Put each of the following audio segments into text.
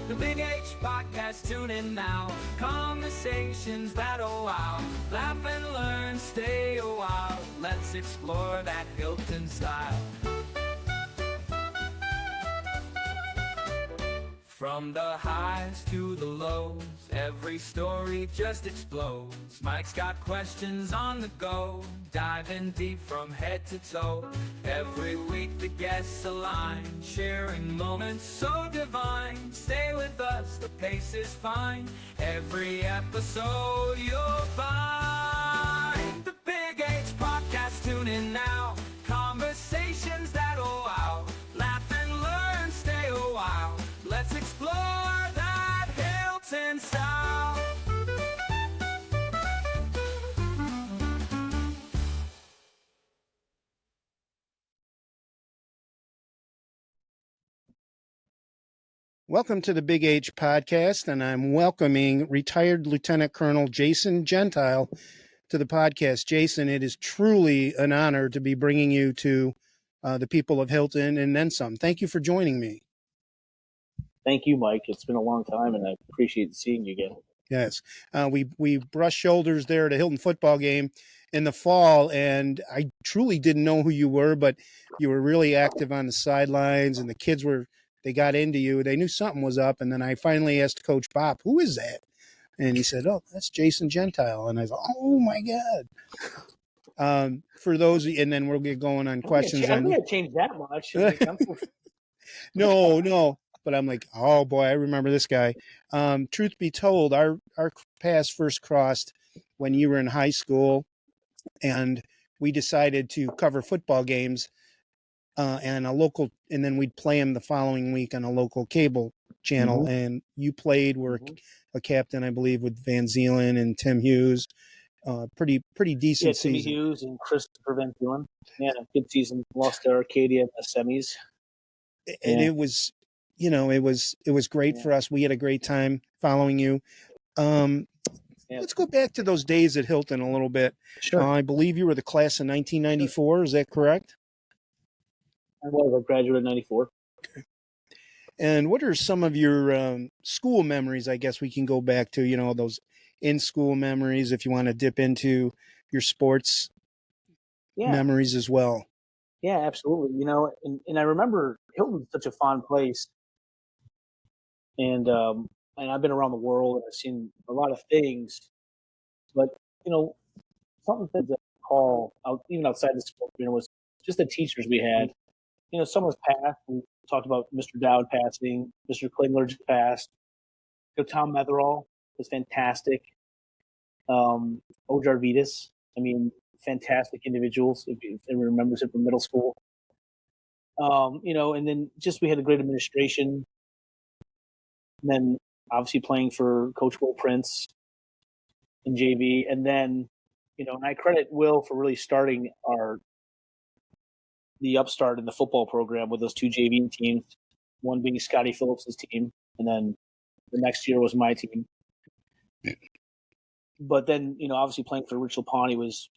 The Big H Podcast, tune in now. Conversations that'll wow. Laugh and learn, stay a while. Let's explore that Hilton style. From the highs to the lows, every story just explodes. Mike's got questions on the go, diving deep from head to toe. Every week the guests align, sharing moments so divine. Stay with us, the pace is fine. Every episode you'll find. The Big H Podcast, tune in now. Conversations that'll wow. Laugh and learn, stay a while. Let's explore that Hilton style. Welcome to the Big H Podcast, and I'm welcoming retired Lieutenant Colonel Jason Gentile to the podcast. Jason, it is truly an honor to be bringing you to the people of Hilton and then some. Thank you for joining me. Thank you, Mike. It's been a long time, and I appreciate seeing you again. Yes, we brushed shoulders there at a Hilton football game in the fall, and I truly didn't know who you were, but you were really active on the sidelines, and the kids they got into you. They knew something was up, and then I finally asked Coach Bob, "Who is that?" And he said, "Oh, that's Jason Gentile." And I thought, "Oh my God!" For those, and then we'll get going on questions. I think I changed that much. No. But I'm like, oh boy, I remember this guy. Truth be told, our paths first crossed when you were in high school, and we decided to cover football games and then we'd play them the following week on a local cable channel. Mm-hmm. And you were a captain, I believe, with Van Zeelen and Tim Hughes. Pretty decent season. Tim Hughes and Christopher Van Zeelen. Yeah, good season. Lost to Arcadia in the semis. And it was. It was great for us. We had a great time following you. Let's go back to those days at Hilton a little bit. Sure. I believe you were the class of 1994. Sure. Is that correct? I was a graduate in 94. Okay. And what are some of your school memories? I guess we can go back to, those in-school memories if you want to dip into your sports memories as well. Yeah, absolutely. And I remember Hilton's such a fun place. And I've been around the world and I've seen a lot of things, but something that I recall even outside the sport, was just the teachers we had. Some was passed. We talked about Mr. Dowd passing, Mr. Klingler just passed. Tom Metherall was fantastic. Ojar Vitas, fantastic individuals if anyone remembers it from middle school. And then just we had a great administration. And then obviously playing for Coach Will Prince in JV. And then, and I credit Will for really starting the upstart in the football program with those two JV teams, one being Scotty Phillips' team. And then the next year was my team. But then, obviously playing for Rich Lapani was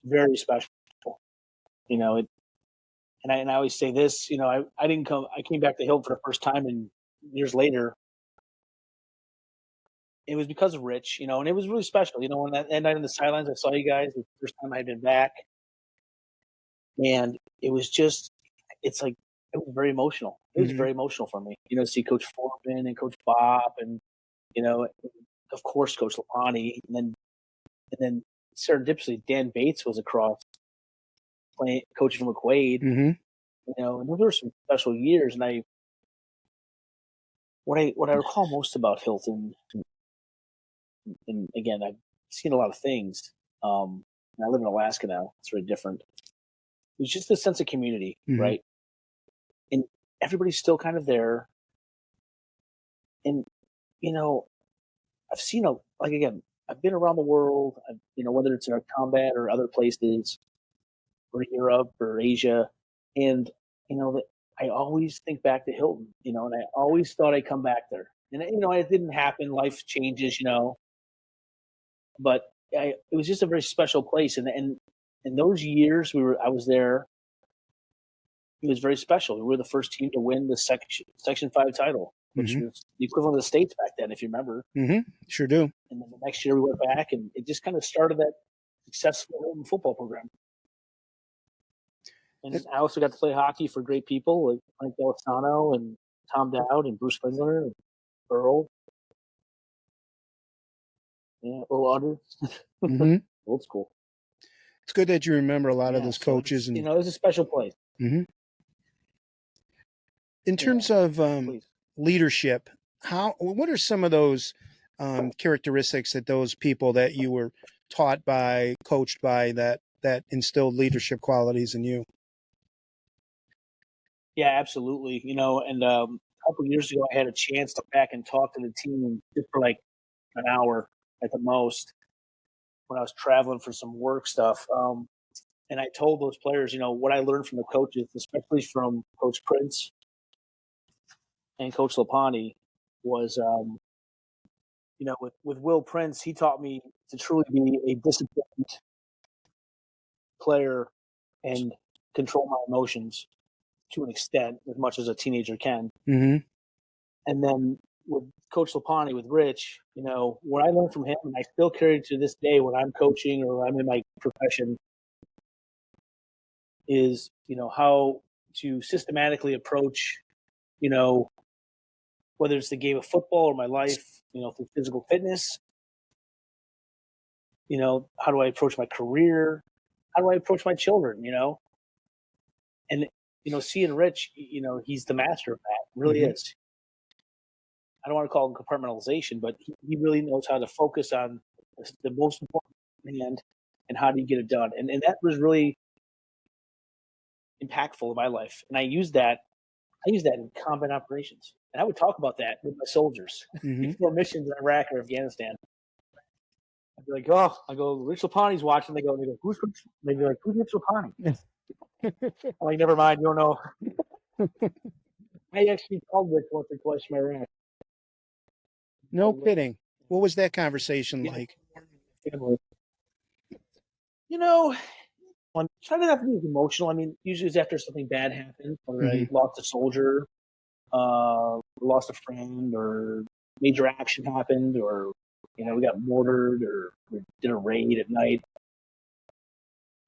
very special. And I always say this, I came back to Hilton for the first time, and years later, it was because of Rich, and it was really special. When that night on the sidelines, I saw you guys the first time I had been back, and it was very emotional. It was very emotional for me, to see Coach Foreman and Coach Bob, and of course Coach Lapani, and then serendipitously Dan Bates was across playing coaching for McQuaid. Mm-hmm. And those were some special years. And what I recall most about Hilton. And again, I've seen a lot of things. And I live in Alaska now. It's very different. It was just a sense of community, right? And everybody's still kind of there. And, I've seen I've been around the world, whether it's in our combat or other places or Europe or Asia. And, I always think back to Hilton, and I always thought I'd come back there. And, it didn't happen. Life changes, but it was just a very special place. And in those years I was there, it was very special. We were the first team to win the Section 5 title. which was the equivalent of the States back then, if you remember. Sure do. And then the next year we went back, and it just kind of started that successful Hilton football program. And I also got to play hockey for great people like Mike D'Alessano and Tom Dowd and Bruce Klingler and Earl. Yeah, Earl Utter. Old school. It's good that you remember a lot of those coaches. And it was a special place. In terms of leadership, what are some of those characteristics that those people that you were taught by, coached by, that instilled leadership qualities in you? Yeah, absolutely. And a couple of years ago, I had a chance to go back and talk to the team just for like an hour at the most when I was traveling for some work stuff. And I told those players, what I learned from the coaches, especially from Coach Prince and Coach Lapani, was, with Will Prince, he taught me to truly be a disciplined player and control my emotions to an extent, as much as a teenager can. And then with Coach Lapani, with Rich, what I learned from him, and I still carry to this day when I'm coaching or I'm in my profession, is, how to systematically approach, whether it's the game of football or my life, through physical fitness. How do I approach my career? How do I approach my children, And, seeing Rich, he's the master of that, really is. I don't want to call him compartmentalization, but he really knows how to focus on the most important and how do you get it done. And that was really impactful in my life. And I use that in combat operations. And I would talk about that with my soldiers before missions in Iraq or Afghanistan. I'd be like, Rich Lapani's watching. They go, who's Rich? They'd be like, who's Rich Lapani? I'm like, never mind, you don't know. I actually called Rich once or twice from Iraq. No kidding. What was that conversation like? I'm trying not to be emotional. I mean, usually it's after something bad happened, or I lost a soldier, lost a friend, or major action happened, or we got mortared, or we did a raid at night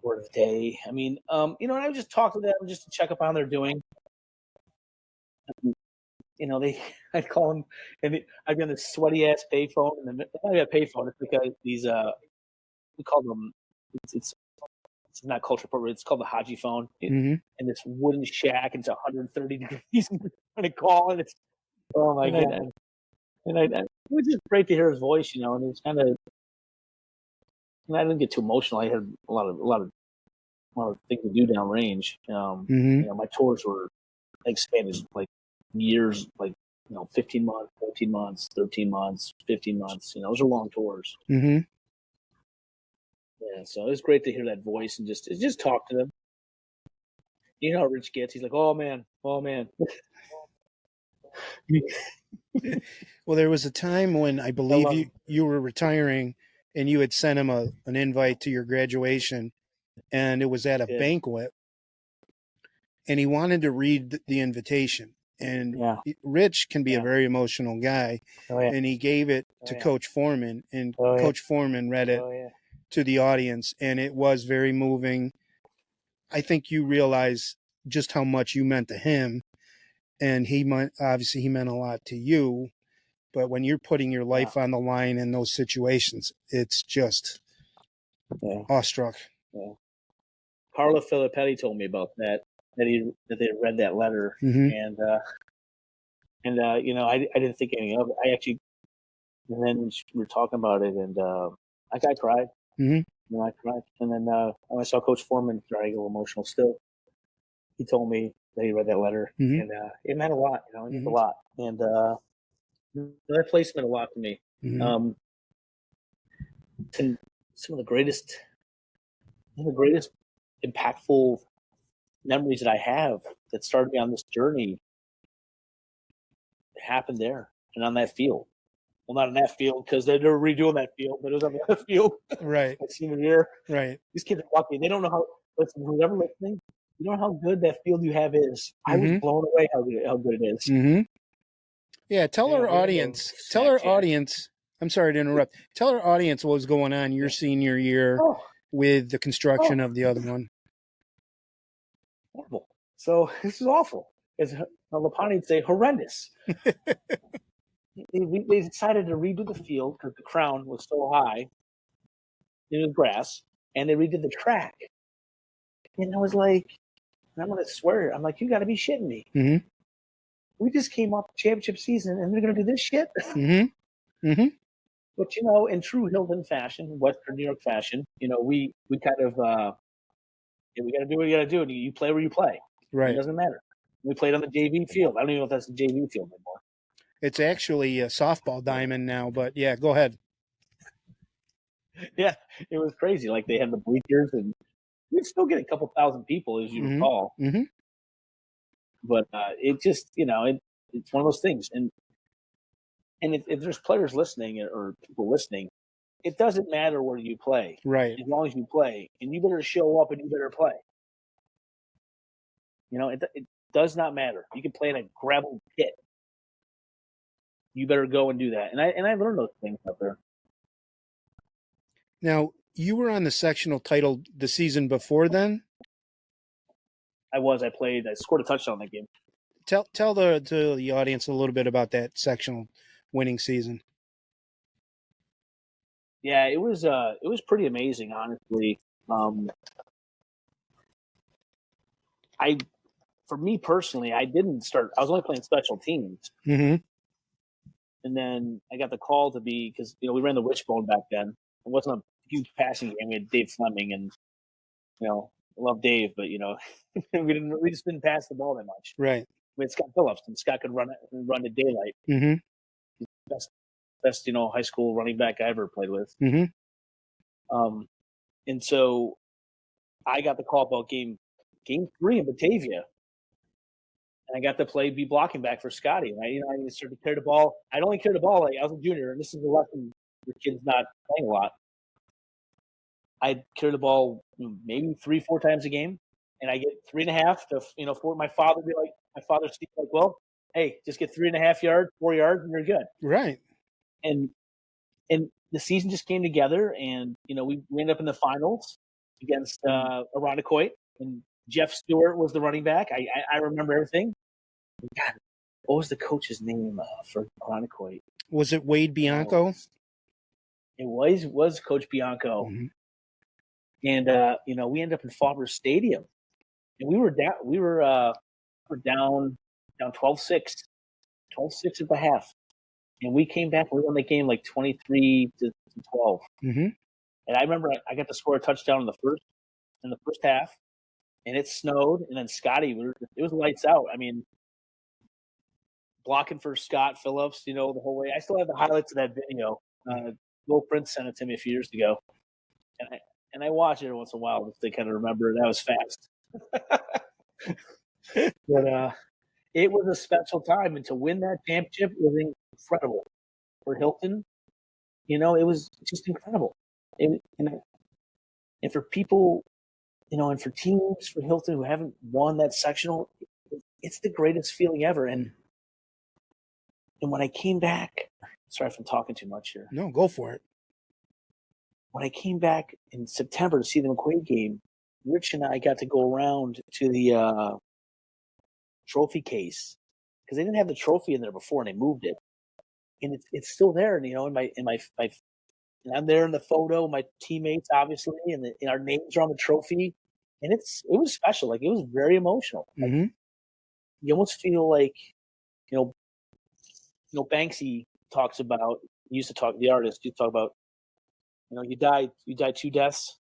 or the day. I mean, and I would just talk to them just to check up on how they're doing. I'd call them, and I'd be on this sweaty ass payphone, and then I got a payphone. It's like these we call them. It's not culture appropriate. It's called the Haji phone. And this wooden shack, and it's 130 degrees, and you're trying to call, and it's oh my god. And it was just great to hear his voice, and it's kind of. And I didn't get too emotional. I had a lot of things to do downrange. My tours were expanded like years, like 15 months, 14 months, 13 months, 15 months. Those are long tours. Yeah, so it was great to hear that voice and just talk to them. You know how Rich gets. He's like, oh man. Well, there was a time when I believe you were retiring, and you had sent him an invite to your graduation, and it was at a banquet, and he wanted to read the invitation. And Rich can be a very emotional guy, and he gave it to Coach Foreman, and Coach Foreman read it to the audience, and it was very moving. I think you realize just how much you meant to him, and he meant a lot to you. But when you're putting your life on the line in those situations, it's just awestruck. Yeah. Carla Filippetti told me about that they read that letter, and I didn't think anything of it. I actually, and then we were talking about it, and I cried. I cried, and then when I saw Coach Foreman, I get a little emotional still. He told me that he read that letter, and it meant a lot. It meant a lot, and that place meant a lot to me. And some of the greatest impactful memories that I have that started me on this journey happened there and on that field. Well, not in that field because they're redoing that field, but it was on the other field. Right. Like senior year. Right. These kids are lucky. They don't know how. Listen, whoever listening, you don't know how good that field you have is. I was blown away how good it is. Yeah, tell Yeah, our we're gonna go audience. Tell snack our chat. audience. I'm sorry to interrupt. Tell our audience what was going on your senior year Oh, with the construction of the other one. horrible. So this is awful. As Lapani'd say, horrendous. They decided to redo the field because the crown was so high. It was grass, and they redid the track. And I was like, I'm gonna swear, I'm like, you got to be shitting me. Mm-hmm. We just came off the championship season, and they're gonna do this shit. Mm-hmm. Mm-hmm. But in true Hilton fashion, Western New York fashion, we kind of we got to do what you got to do, and you play where you play. Right. It doesn't matter. We played on the JV field. I don't even know if that's the JV field anymore. It's actually a softball diamond now, but yeah, go ahead. Yeah, it was crazy. Like they had the bleachers, and we'd still get a couple thousand people, as you recall. Mm-hmm. But it just, it's one of those things. And if there's players listening or people listening, it doesn't matter where you play, Right. as long as you play, and you better show up and you better play. It does not matter. You can play in a gravel pit. You better go and do that. And I learned those things out there. Now, you were on the sectional title the season before then? I scored a touchdown in that game. Tell the audience a little bit about that sectional winning season. Yeah, it was pretty amazing, honestly. For me personally, I didn't start. I was only playing special teams, Mm-hmm. and then I got the call to be because we ran the wishbone back then. It wasn't a huge passing game. We had Dave Fleming, and I love Dave, but we just didn't pass the ball that much. Right. We had Scott Phillips, and Scott could run to daylight. Mm-hmm. Best high school running back I ever played with. Mm-hmm. And so I got the call about game 3 in Batavia. And I got to be blocking back for Scotty. And I started to carry the ball. I'd only carry the ball like I was a junior, and this is the lesson the kid's not playing a lot. I'd carry the ball maybe 3-4 times a game, and I get 3.5 to for my father be like, well, hey, just get 3.5 yards, 4 yards, and you're good. Right. And the season just came together, and we ended up in the finals against Irondequoit, and Jeff Stewart was the running back. I remember everything. God, what was the coach's name for Irondequoit? Was it Wade Bianco? It was Coach Bianco. Mm-hmm. And we ended up in Faubourg Stadium, and we were down. We were down 12-6 at the half, and we came back. We won the game like 23-12. Mm-hmm. And I remember I got to score a touchdown in the first half, and it snowed. And then Scotty, it was lights out. I mean, blocking for Scott Phillips, the whole way. I still have the highlights of that video. Will Prince sent it to me a few years ago, and I watch it every once in a while just to kind of remember that was fast. But it was a special time, and to win that championship was incredible for Hilton. It was just incredible. And for people, and for teams for Hilton who haven't won that sectional, it's the greatest feeling ever. And when I came back, sorry if I'm talking too much here. No, go for it. When I came back in September to see the McQuaid game, Rich and I got to go around to the trophy case because they didn't have the trophy in there before, and they moved it, and it's still there. And and I'm there in the photo, my teammates obviously, and our names are on the trophy, and it was special. Like it was very emotional. Mm-hmm. Like, you almost feel like, Banksy talks about. The artist used to talk about. You die 2 deaths.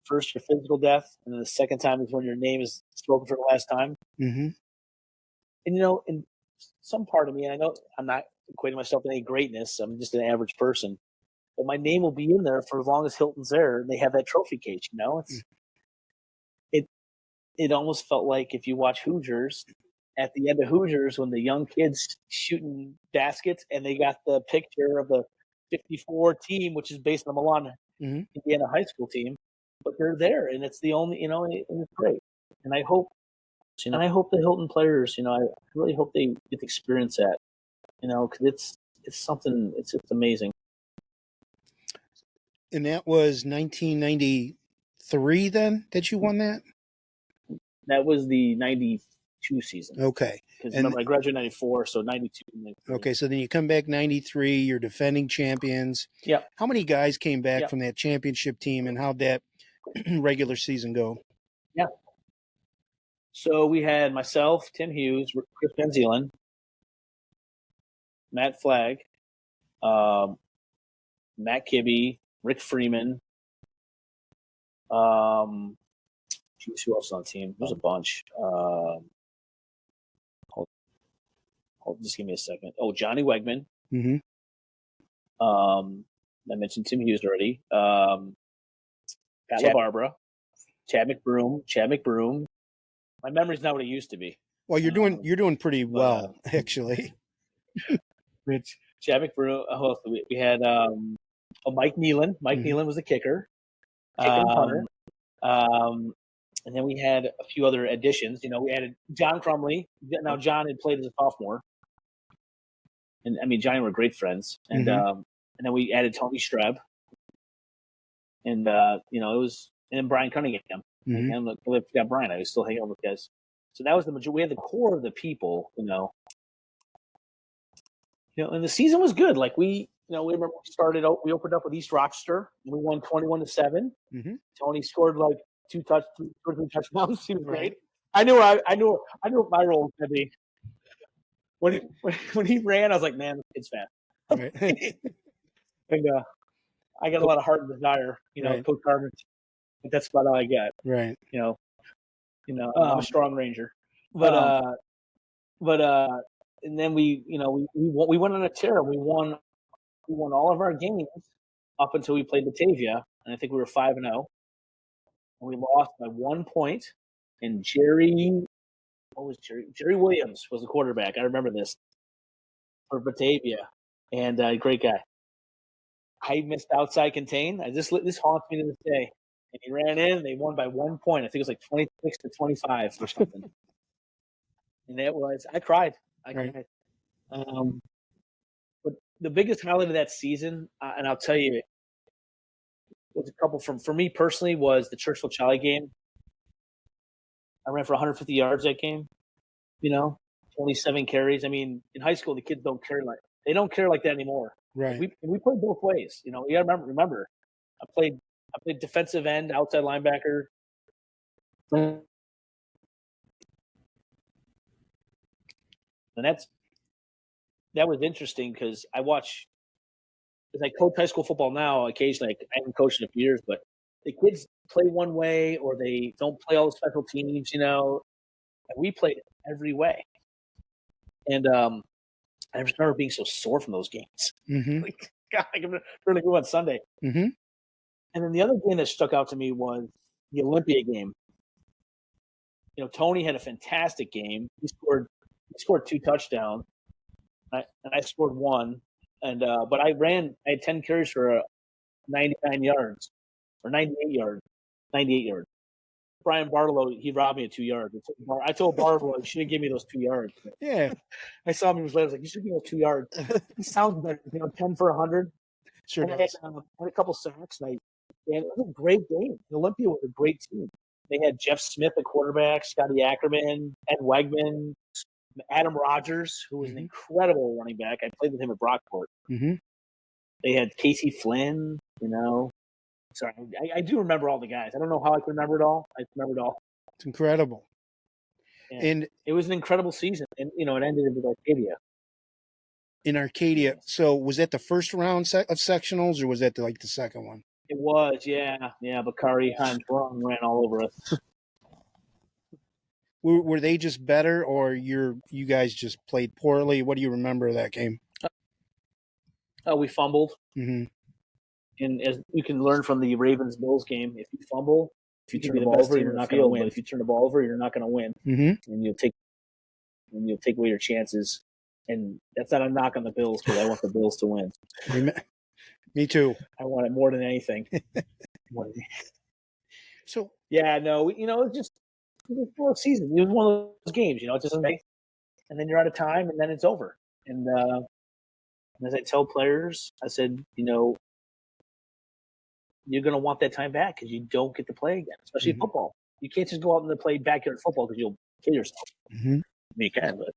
First, your physical death, and then the second time is when your name is spoken for the last time. Mm-hmm. And in some part of me, and I know I'm not equating myself to any greatness. I'm just an average person, but my name will be in there for as long as Hilton's there, and they have that trophy case. It almost felt like if you watch Hoosiers, at the end of Hoosiers, when the young kids shooting baskets, and they got the picture of the 54 team, which is based on the Milan, Indiana high school team, but they're there, and it's the only, and it's great. And I hope the Hilton players, I really hope they get to experience that. because it's something. It's amazing. And that was 1993 then that you won that? That was the 92 season. Okay. Because remember, I graduated in 94, so 92. 93. Okay, so then you come back 93, you're defending champions. Yeah. How many guys came back from that championship team, and how'd that regular season go? Yeah. So we had myself, Tim Hughes, Chris Van Zeelen, Matt Flagg, Matt Kibbe, Rick Freeman. Who else on the team? There's a bunch. Just give me a second. Oh, Johnny Wegman. Mm-hmm. I mentioned Tim Hughes already. Pat LaBarbera, Chad McBroom. My memory's not what it used to be. Well, you're doing pretty well, actually. Chad McBroom. We had Mike Nealon. Mike Nealon was the kicker. And then we had a few other additions. We added John Crumley. Now John had played as a sophomore, and I mean Johnny and were great friends. And and then we added Tony Streb, and it was, and then Brian Cunningham. And look, we got Brian. I was still hanging out with guys. So that was the majority. We had the core of the people. And the season was good. Like we remember we opened up with East Rochester, and we won 21-7. Tony scored like two or three touchdowns. He was great. I knew what my role was going to be. When he ran, I was like, man, this kid's fast. Right. And I got a lot of heart and desire, Coach Carmen. But that's about all I got. Right. I'm a strong ranger. But and then we went on a tear. We won all of our games up until we played Batavia, and I think we were 5-0. And we lost by 1 point. And Jerry Williams was the quarterback. I remember this for Batavia, and great guy. I missed outside contain. This haunts me to this day. And he ran in, and they won by 1 point. I think it was like 26-25 or something. And I cried. I cried. But the biggest highlight of that season, and I'll tell you, was a couple for me personally, was the Churchill Charlie game. I ran for 150 yards that game. 27 carries. I mean, in high school, the kids don't care like that anymore. Right. We played both ways. You gotta remember, I played defensive end, outside linebacker. And that was interesting because I watch, as I coach high school football now, occasionally I haven't coached in a few years, but the kids play one way or they don't play all the special teams, and we played every way. And I just remember being so sore from those games. Like, God, I'm really good on Sunday. And then the other game that stuck out to me was the Olympia game. Tony had a fantastic game. He scored 2 touchdowns, and I scored 1. And but I had 10 carries for 99 yards or 98 yards. Brian Barlow, he robbed me of 2 yards. I told Barlow he shouldn't give me those 2 yards. Yeah, I saw him. He was later. I was like, you should give me those 2 yards. He sounds better. 10 for 100. Sure. And I had a couple sacks, and it was a great game. Olympia was a great team. They had Jeff Smith at quarterback, Scotty Ackerman, Ed Wegman, Adam Rogers, who was an incredible running back. I played with him at Brockport. They had Casey Flynn, Sorry, I do remember all the guys. I don't know how I can remember it all. I remember it all. It's incredible. And it was an incredible season. And, it ended with Arcadia. In Arcadia. So was that the first round of sectionals, or was that the second one? It was, yeah. Yeah, Bakari Hines ran all over us. Were they just better, or you guys just played poorly? What do you remember of that game? We fumbled. And as you can learn from the Ravens-Bills game, if you fumble, if you turn the ball over, you're not going to win. But if you turn the ball over, you're not going to win. And you'll take away your chances. And that's not a knock on the Bills, because I want the Bills to win. Me too. I want it more than anything. So yeah, no, it was one season. It was one of those games, it just and then you're out of time, and then it's over. And as I tell players, I said, you're going to want that time back because you don't get to play again, especially football. You can't just go out and play backyard football because you'll kill yourself. Mm-hmm. You can, but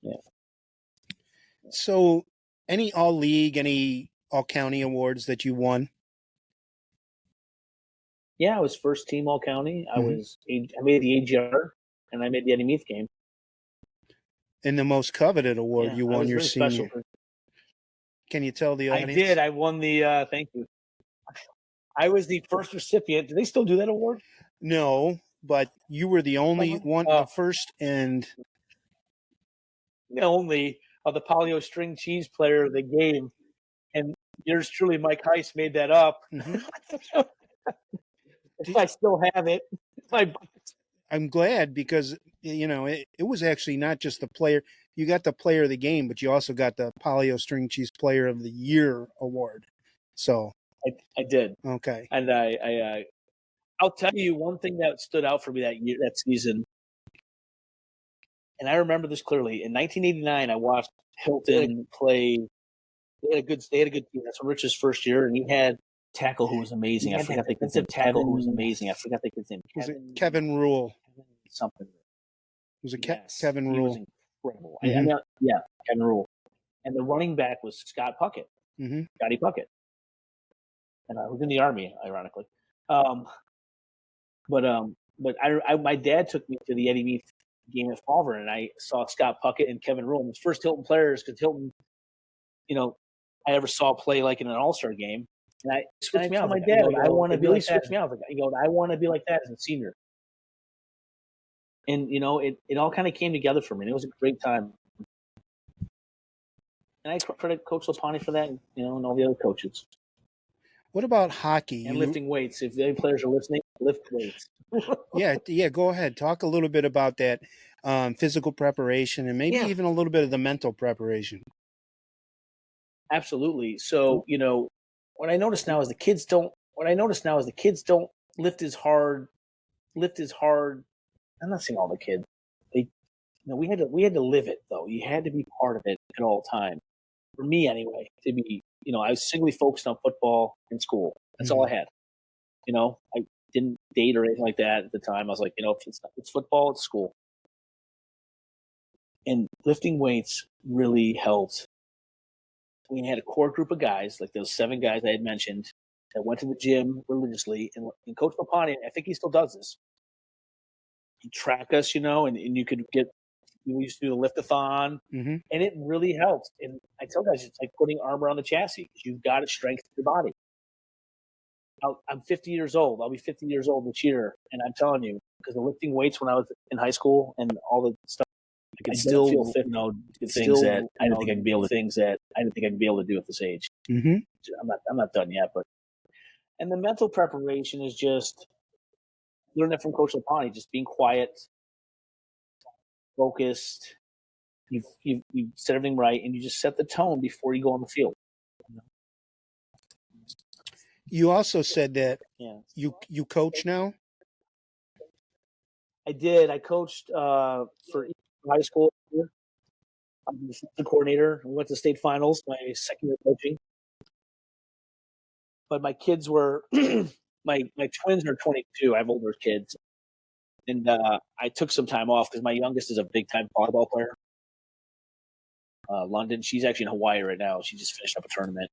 yeah. So, any all league, any all county awards that you won? Yeah, I was first team all county. I made the AGR and I made the Eddie Meath game. And the most coveted award you won your senior. Special. Can you tell the audience? I did. I won the. Thank you. I was the first recipient. Do they still do that award? No, but you were the only one, the first and the only of the polio string cheese player of the game. And yours truly, Mike Heiss, made that up. Mm-hmm. I still have it. I'm glad because, it was actually not just the player. You got the player of the game, but you also got the polio string cheese player of the year award. So I did. Okay. And I'll tell you one thing that stood out for me that season. And I remember this clearly. In 1989, I watched Hilton play. They had a good team. That's Rich's first year, and he had tackle who was amazing. I forgot the kid's name. Tackle who was amazing. I forgot the kid's name. Was it Kevin Rule? Something. Was it Kevin Rule? He was incredible. Mm-hmm. Kevin Rule. And the running back was Scott Puckett. Mm-hmm. Scotty Puckett. And I was in the Army, ironically. But my dad took me to the Eddie Meath game at Falvern, and I saw Scott Puckett and Kevin Rule, his first Hilton players, because Hilton, I ever saw play like in an All-Star game. And I switched me out. My dad, I want to be like that. I want to be like that as a senior. And, it all kind of came together for me. And it was a great time. And I credit Coach Lapani for that, and all the other coaches. What about hockey? And lifting weights. If any players are listening, lift weights. Yeah, go ahead. Talk a little bit about that physical preparation and maybe even a little bit of the mental preparation. Absolutely. So, what I notice now is the kids don't lift as hard. I'm not saying all the kids. We had to live it though. You had to be part of it at all time. For me anyway, to be, I was singly focused on football in school. That's all I had. I didn't date or anything like that at the time. I was like, if it's football, it's school. And lifting weights really helped. We had a core group of guys, like those 7 guys I had mentioned, that went to the gym religiously. And Coach Lapani, I think he still does this. He'd track us, and you could we used to do the lift-a-thon, and it really helps. And I tell guys, it's like putting armor on the chassis because you've got to strengthen your body. I'm 50 years old. I'll be 50 years old this year, and I'm telling you, because of lifting weights when I was in high school and all the stuff, I could still feel fit. Things that I didn't think I could be able to do at this age. Mm-hmm. I'm not done yet, and the mental preparation is just learning that from Coach Lapani, just being quiet, focused. You set everything right, and you just set the tone before you go on the field. You also said that you coach now? I did. I coached for high school. I'm the assistant coordinator. We went to state finals my second year coaching. But my kids were my twins are 22. I have older kids, and I took some time off because my youngest is a big time volleyball player. London. She's actually in Hawaii right now. She just finished up a tournament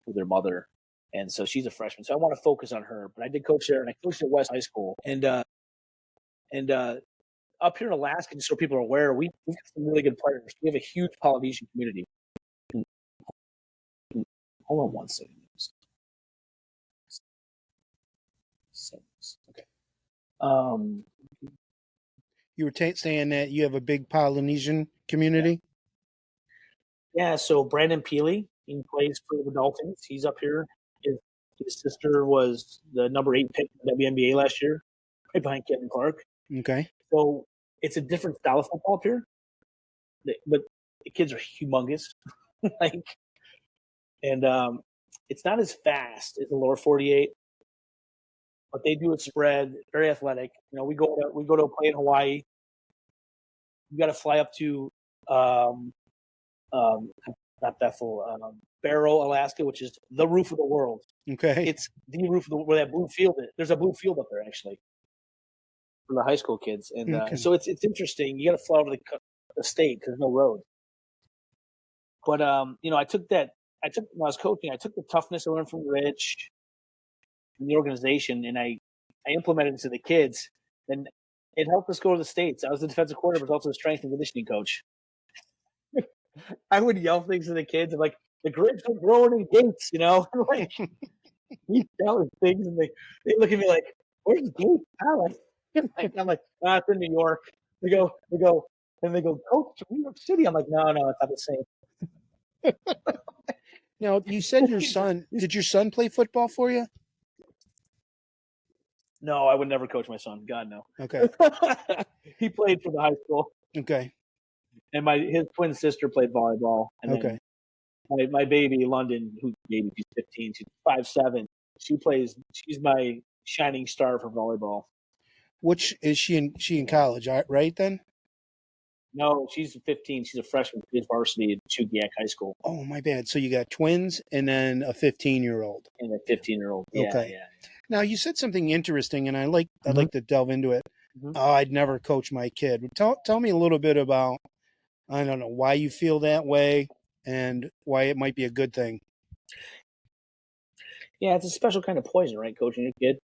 with her mother. And so she's a freshman. So I want to focus on her. But I did coach there, and I coached at West High School. And up here in Alaska, just so people are aware, we've got some really good players. We have a huge Polynesian community. Hold on one second. Okay. You were saying that you have a big Polynesian community? Yeah, so Brandon Peely, he plays for the Dolphins. He's up here. His sister was the number 8 pick in the WNBA last year, right behind Kevin Clark. Okay. So it's a different style of football up here, but the kids are humongous. It's not as fast as the lower 48, but they do it spread, very athletic. We go to play in Hawaii. You got to fly up to not Bethel, Barrow, Alaska, which is the roof of the world. Okay. It's the roof of the where that blue field is. There's a blue field up there actually for the high school kids, and Okay. so it's interesting. You got to fly over the state because there's no road. But I took that. When I was coaching, I took the toughness I learned from Rich and the organization, and I implemented it to the kids, and it helped us go to the States. I was the defensive coordinator, but also the strength and conditioning coach. I would yell things to the kids, and like the grapes are growing in gates, like you yell things, and they look at me like, "Where's Gates?" I'm like, it's in New York. They go, and they go, "Coach, to New York City." I'm like, no, it's not the same. Now, you said did your son play football for you? No, I would never coach my son. God, no. Okay. He played for the high school. Okay. And his twin sister played volleyball. And Okay. then my baby, London, she's 15, she's 5'7". She's my shining star for volleyball. Which is she in college, right then? No, she's 15. She's a freshman. She's varsity at Chugiak High School. Oh, my bad. So you got twins and then a 15-year-old. And a 15-year-old. Okay. Yeah. Now, you said something interesting, and I'd like to delve into it. Mm-hmm. Oh, I'd never coach my kid. Tell me a little bit about, I don't know, why you feel that way and why it might be a good thing. Yeah, it's a special kind of poison, right, coaching your kid?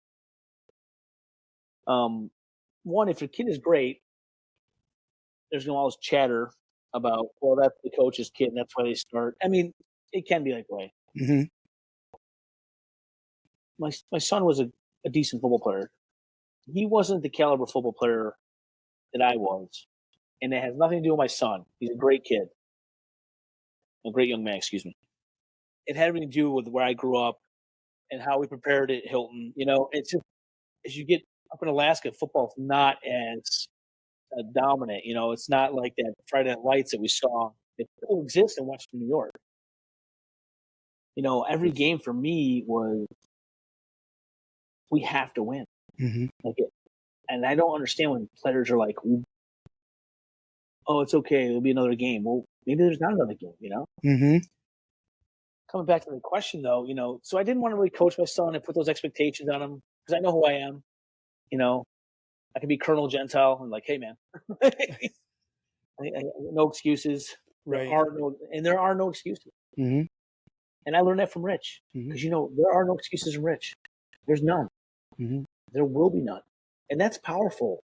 One, if your kid is great, there's going to always chatter about, well, that's the coach's kid, and that's why they start. I mean, it can be that way. Mm-hmm. My son was a decent football player. He wasn't the caliber football player that I was, and it has nothing to do with my son. He's a great kid, a great young man. Excuse me. It had everything to do with where I grew up and how we prepared at Hilton. It's just as you get up in Alaska, football's not as dominant. It's not like that Friday Night Lights that we saw. It still exists in Western New York. Every game for me was we have to win. Mm-hmm. And I don't understand when players are like, "Oh, it's okay. It'll be another game." Well, maybe there's not another game. Mm-hmm. Coming back to the question, though, so I didn't want to really coach my son and put those expectations on him because I know who I am. I can be Colonel Gentile and like, hey, man, no excuses. Right. There are no excuses. Mm-hmm. And I learned that from Rich because, there are no excuses from Rich. There's none. Mm-hmm. There will be none. And that's powerful.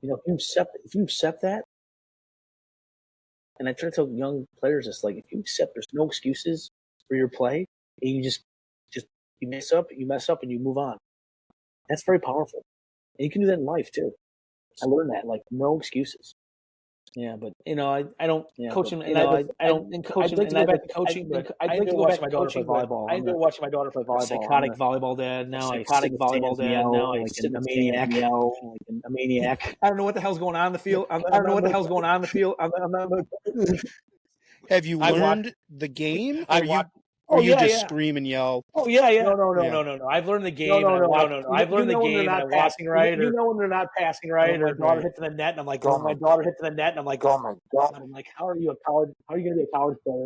If you accept that, and I try to tell young players this, like, if you accept there's no excuses for your play, and you just you mess up, and you move on. That's very powerful. And you can do that in life too. I learned that, like, no excuses. Yeah, but I don't coach him, and I don't coach him. I'd like to go back to coaching, but I'd like to go back to my daughter play volleyball. I enjoy watching my daughter play volleyball. Psychotic volleyball dad now. Psychotic volleyball dad now. I sit a maniac. Like a maniac. I don't know what the hell's going on in the field. I don't know what the hell's going on in the field. I'm not. Have you learned the game? Or you just scream and yell? Oh yeah. No. I've learned the game. No. I've learned the game. Not passing right. When they're not passing right, or my daughter hit to the net, and I'm like, oh my daughter hit to the net, and I'm like, oh my god. I'm like, how are you going to be a college player?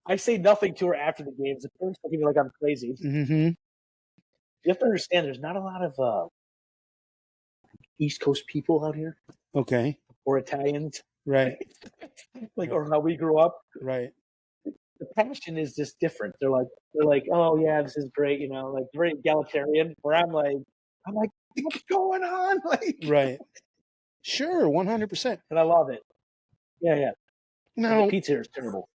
I say nothing to her after the games. The parents look at me like I'm crazy. Mm-hmm. You have to understand, there's not a lot of East Coast people out here. Okay. Or Italians. Right. Or how we grew up. Right. The passion is just different. They're like, oh yeah, this is great, like very egalitarian. Where I'm like, what's going on? Right. Sure, 100%. And I love it. Yeah. No, the pizza here is terrible.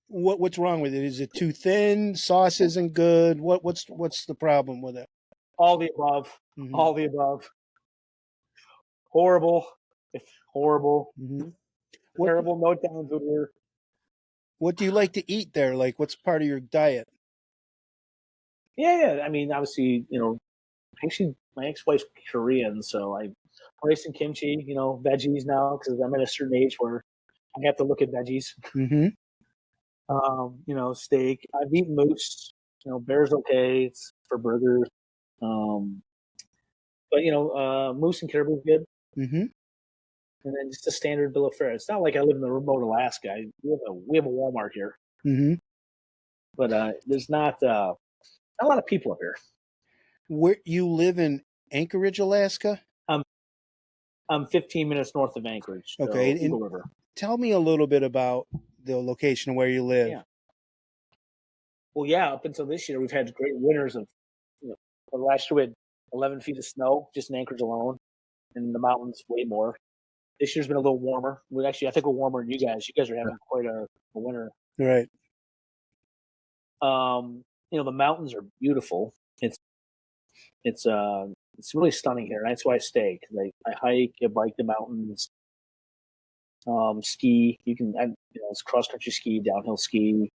What's wrong with it? Is it too thin? Sauce isn't good. What's the problem with it? All the above. Mm-hmm. All the above. Horrible. It's horrible. Mm-hmm. Terrible. No downfood here. What do you like to eat there? Like, what's part of your diet? Yeah. I mean, obviously, actually, my ex-wife's Korean, so I rice and kimchi, veggies now because I'm at a certain age where I have to look at veggies. Mm-hmm. Steak. I've eaten moose. Bear's okay. It's for burgers. But moose and caribou is good. Mm-hmm. and then just a standard bill of fare. It's not like I live in the remote Alaska. We have a Walmart here, but there's not a lot of people up here. Where you live in Anchorage, Alaska? I'm 15 minutes north of Anchorage. Okay, so Eagle River. Tell me a little bit about the location where you live. Yeah. Well, yeah, up until this year, we've had great winters of, last year we had 11 feet of snow just in Anchorage alone, and in the mountains way more. This year's been a little warmer. I think we're warmer than you guys. You guys are having quite a winter. Right. The mountains are beautiful. It's really stunning here, and that's why I stay, because I hike, I bike the mountains, ski. It's cross country ski, downhill ski.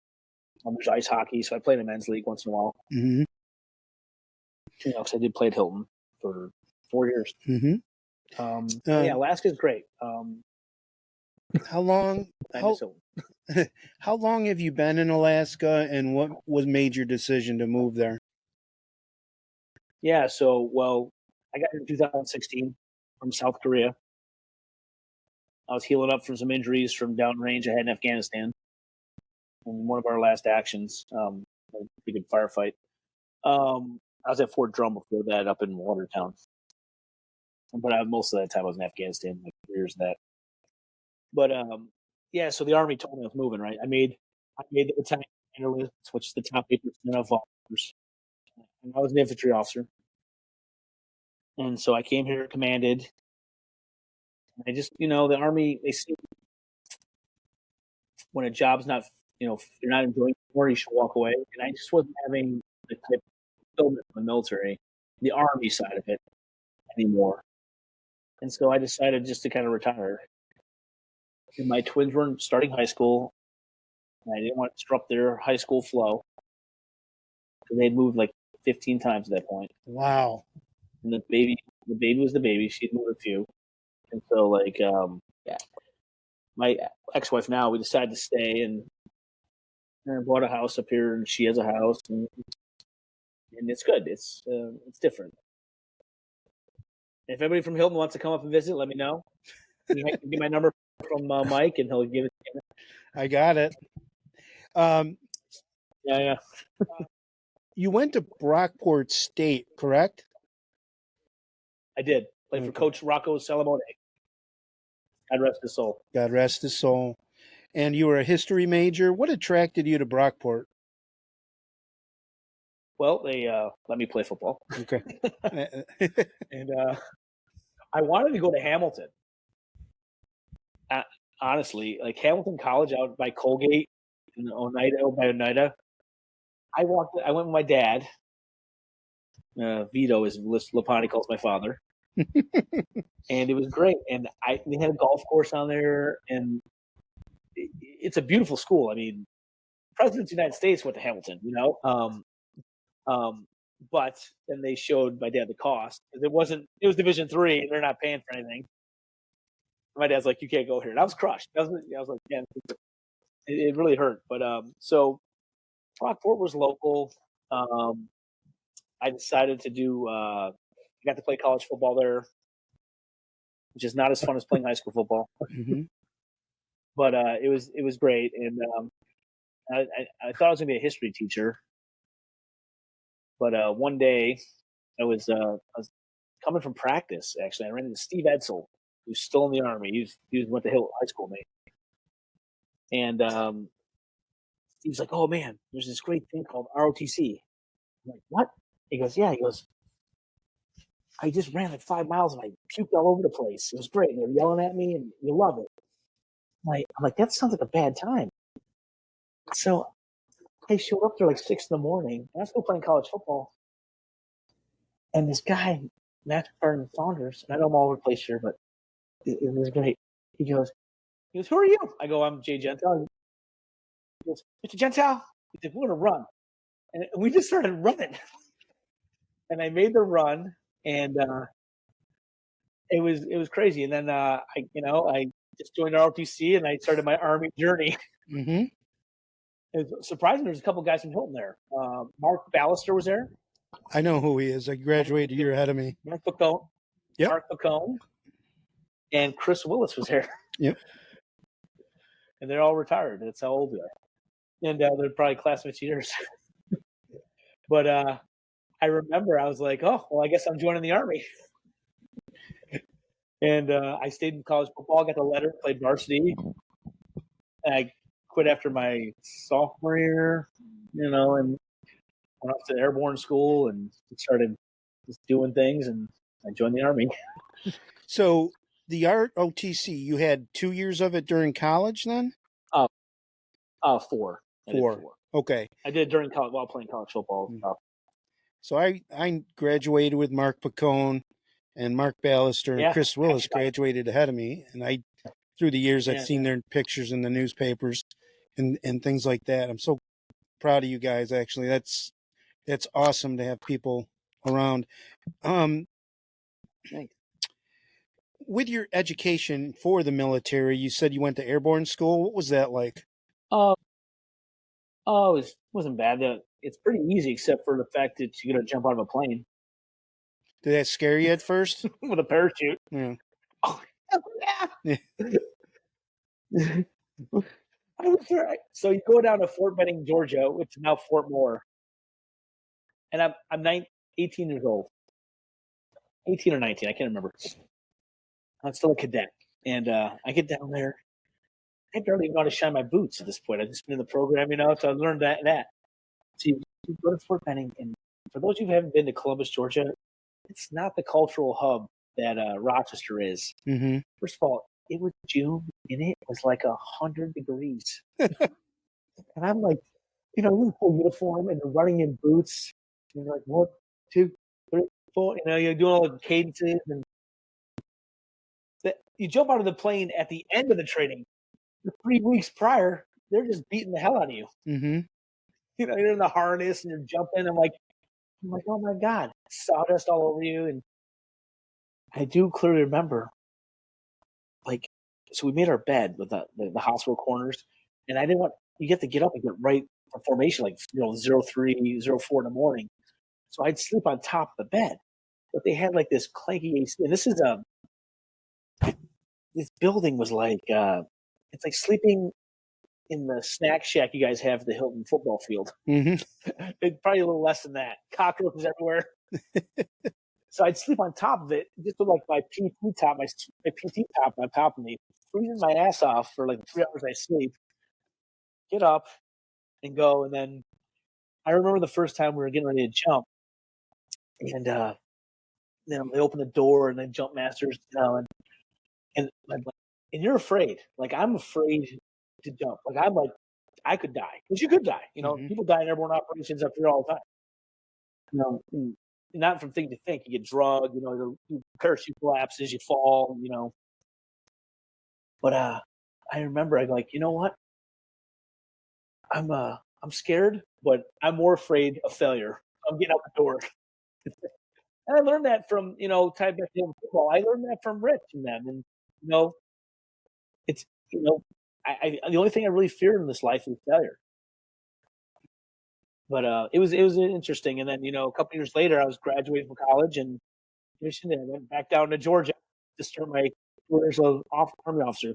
There's ice hockey, so I play in the men's league once in a while. Mm-hmm. Because I did play at Hilton for 4 years. Mm-hmm. Alaska's great. How long? How long have you been in Alaska, and what was made your decision to move there? Yeah, so I got here in 2016 from South Korea. I was healing up from some injuries from downrange I had in Afghanistan. In one of our last actions, a pretty good firefight. I was at Fort Drum before that, up in Watertown. But most of that time I was in Afghanistan, like 3 years of that. But so the Army told me I was moving, right? I made the battalion commander list, which is the top 8% of officers. And I was an infantry officer. And so I came here, commanded. I just, the Army, they see when a job's not, if you're not enjoying it more, you should walk away. And I just wasn't having the type of fulfillment from the military, the Army side of it, anymore. And so I decided just to kind of retire. And my twins were starting high school, and I didn't want to disrupt their high school flow, because they'd moved like 15 times at that point. Wow. And the baby was the baby. She'd moved a few. And so, my ex-wife now, we decided to stay, and I bought a house up here, and she has a house, and it's good. It's different. If anybody from Hilton wants to come up and visit, let me know. You can get my number from Mike, and he'll give it to you. I got it. Yeah. You went to Brockport State, correct? I did. Played for Coach Rocco Salamone. God rest his soul. God rest his soul. And you were a history major. What attracted you to Brockport? Well, they let me play football. Okay. And I wanted to go to Hamilton. Honestly, like Hamilton College out by Colgate in Oneida. I went with my dad. Vito, as Lapani calls my father. And it was great. And they had a golf course on there, and it's a beautiful school. I mean, President of the United States went to Hamilton, but then they showed my dad the cost. It was Division III, and they're not paying for anything. My dad's like, "You can't go here." And I was crushed. I was like, "Man, it really hurt." But so Brockport was local. I decided to do. I got to play college football there, which is not as fun as playing high school football. Mm-hmm. But it was great, and I thought I was gonna be a history teacher. But one day, I was coming from practice. Actually, I ran into Steve Edsel, who's still in the Army. He went to Hilton High School, mate. And Steve's like, "Oh man, there's this great thing called ROTC." I'm like, "What?" He goes, "Yeah." He goes, "I just ran like 5 miles and I puked all over the place. It was great. They're yelling at me, and you love it." I'm like, that sounds like a bad time. So I showed up there like 6 in the morning, and I was still playing college football. And this guy, Matt Saunders, and I know I'm all over the place here, but it was great. He goes, "Who are you?" I go, "I'm Jay Gentile." He goes, "Mr. Gentile?" He said, "We're going to run." And we just started running. And I made the run, and it was crazy. And then I just joined ROTC, and I started my Army journey. Mm-hmm. It was surprising. There's a couple guys from Hilton there. Mark Ballister was there. I know who he is. I graduated a year ahead of me. Mark Pacone. Yep. Mark Pacone. and Chris Willis was there. Yep. And they're all retired. That's how old they are. And they're probably classmates of yours. But I remember I was like, oh, well, I guess I'm joining the Army. And I stayed in college football, got the letter, played varsity. And I quit after my sophomore year, and went off to airborne school and started just doing things, and I joined the Army. So the ROTC, you had 2 years of it during college then? 4. Four. Okay. I did it during college while playing college football. So I graduated with Mark Pacone and Mark Ballister, and Chris Willis graduated ahead of me. And through the years, I've seen their pictures in the newspapers and things like that. I'm so proud of you guys, actually. That's awesome to have people around. Thanks. With your education for the military, you said you went to airborne school. What was that like? It wasn't bad. It's pretty easy, except for the fact that you got to jump out of a plane. Did that scare you at first? With a parachute. Yeah. Oh, yeah. So you go down to Fort Benning, Georgia, which is now Fort Moore. And I'm 18 years old. 18 or 19, I can't remember. I'm still a cadet. And I get down there. I barely even know how to shine my boots at this point. I've just been in the program, so I learned that. So you go to Fort Benning, and for those of you who haven't been to Columbus, Georgia, it's not the cultural hub that Rochester is. Mm-hmm. First of all, it was June, and it was like 100 degrees. And I'm like, in full uniform, and you're running in boots. And you're like, 1, 2, 3, 4. You're doing all the cadences. And you jump out of the plane at the end of the training. The 3 weeks prior, they're just beating the hell out of you. Mm-hmm. You're in the harness and you're jumping. I'm like, oh my God, sawdust all over you. And I do clearly remember, so we made our bed with the hospital corners, and I didn't want you get to get up and get right for formation, 03, 04 in the morning. So I'd sleep on top of the bed, but they had this clanky AC, and this building was it's like sleeping in the snack shack you guys have at the Hilton football field. Mm-hmm. It's probably a little less than that. Cockroaches everywhere. So I'd sleep on top of it, just with my PT top, my PT top on top of me, freezing my ass off for 3 hours I sleep. Get up and go, and then I remember the first time we were getting ready to jump, and they open the door, and then jump masters, and you're afraid. I'm afraid to jump. I'm like, I could die, because you could die. Mm-hmm. People die in airborne operations up here all the time. Not from thing to think. You get drugged. Your parachute collapses, you fall. But I remember I'm like, you know what? I'm scared, but I'm more afraid of failure. I'm getting out the door. And I learned that from time back in football. I learned that from Rich and them. And it's I the only thing I really fear in this life is failure. But it was interesting. And then a couple years later, I was graduating from college and commissioned, and I went back down to Georgia to start my career as an Army officer.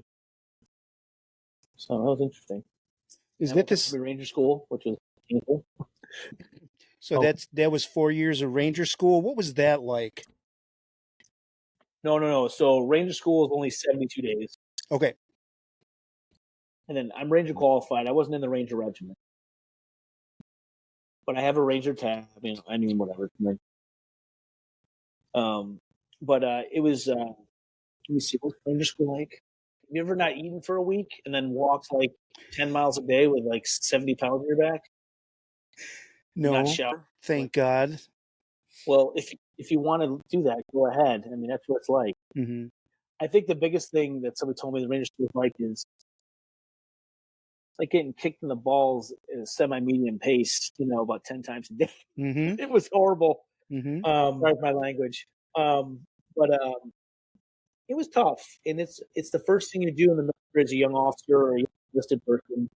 So that was interesting. Is that this Ranger School, which was painful? So that was 4 years of Ranger School. What was that like? No. So Ranger School is only 72 days. Okay. And then I'm Ranger qualified. I wasn't in the Ranger regiment, but I have a Ranger tab. Whatever. But it was. Let me see. What's Ranger School like? Have you ever not eaten for a week and then walked 10 miles a day with 70 pounds on your back? No, not shower? Thank God. Well, if you want to do that, go ahead. That's what it's like. Mm-hmm. I think the biggest thing that somebody told me the Ranger School was is getting kicked in the balls at a semi-medium pace, about 10 times a day. Mm-hmm. It was horrible. Mm-hmm. Sorry for my language. But it was tough. And it's the first thing you do in the military as a young officer or a young enlisted person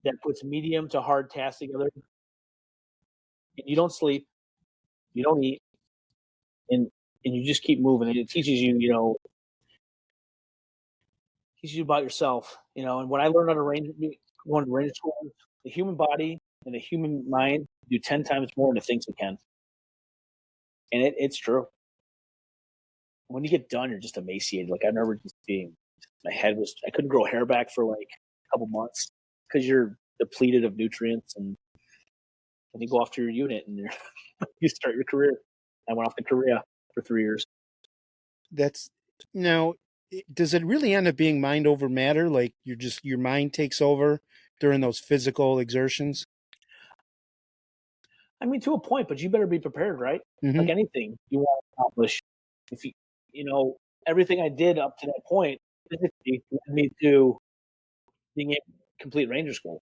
that puts medium to hard tasks together. And you don't sleep, you don't eat, and you just keep moving. And it teaches you, teaches you about yourself, and what I learned going to ranger school, the human body and the human mind do 10 times more than it thinks it can. And it's true. When you get done, you're just emaciated. Like I remember just I couldn't grow hair back for like a couple months because you're depleted of nutrients, and then you go off to your unit and you start your career. I went off to Korea for 3 years. That's now. Does it really end up being mind over matter? Like your mind takes over during those physical exertions? I mean, to a point, but you better be prepared, right? Mm-hmm. Like anything you want to accomplish. If everything I did up to that point physically led me to being able to complete ranger school.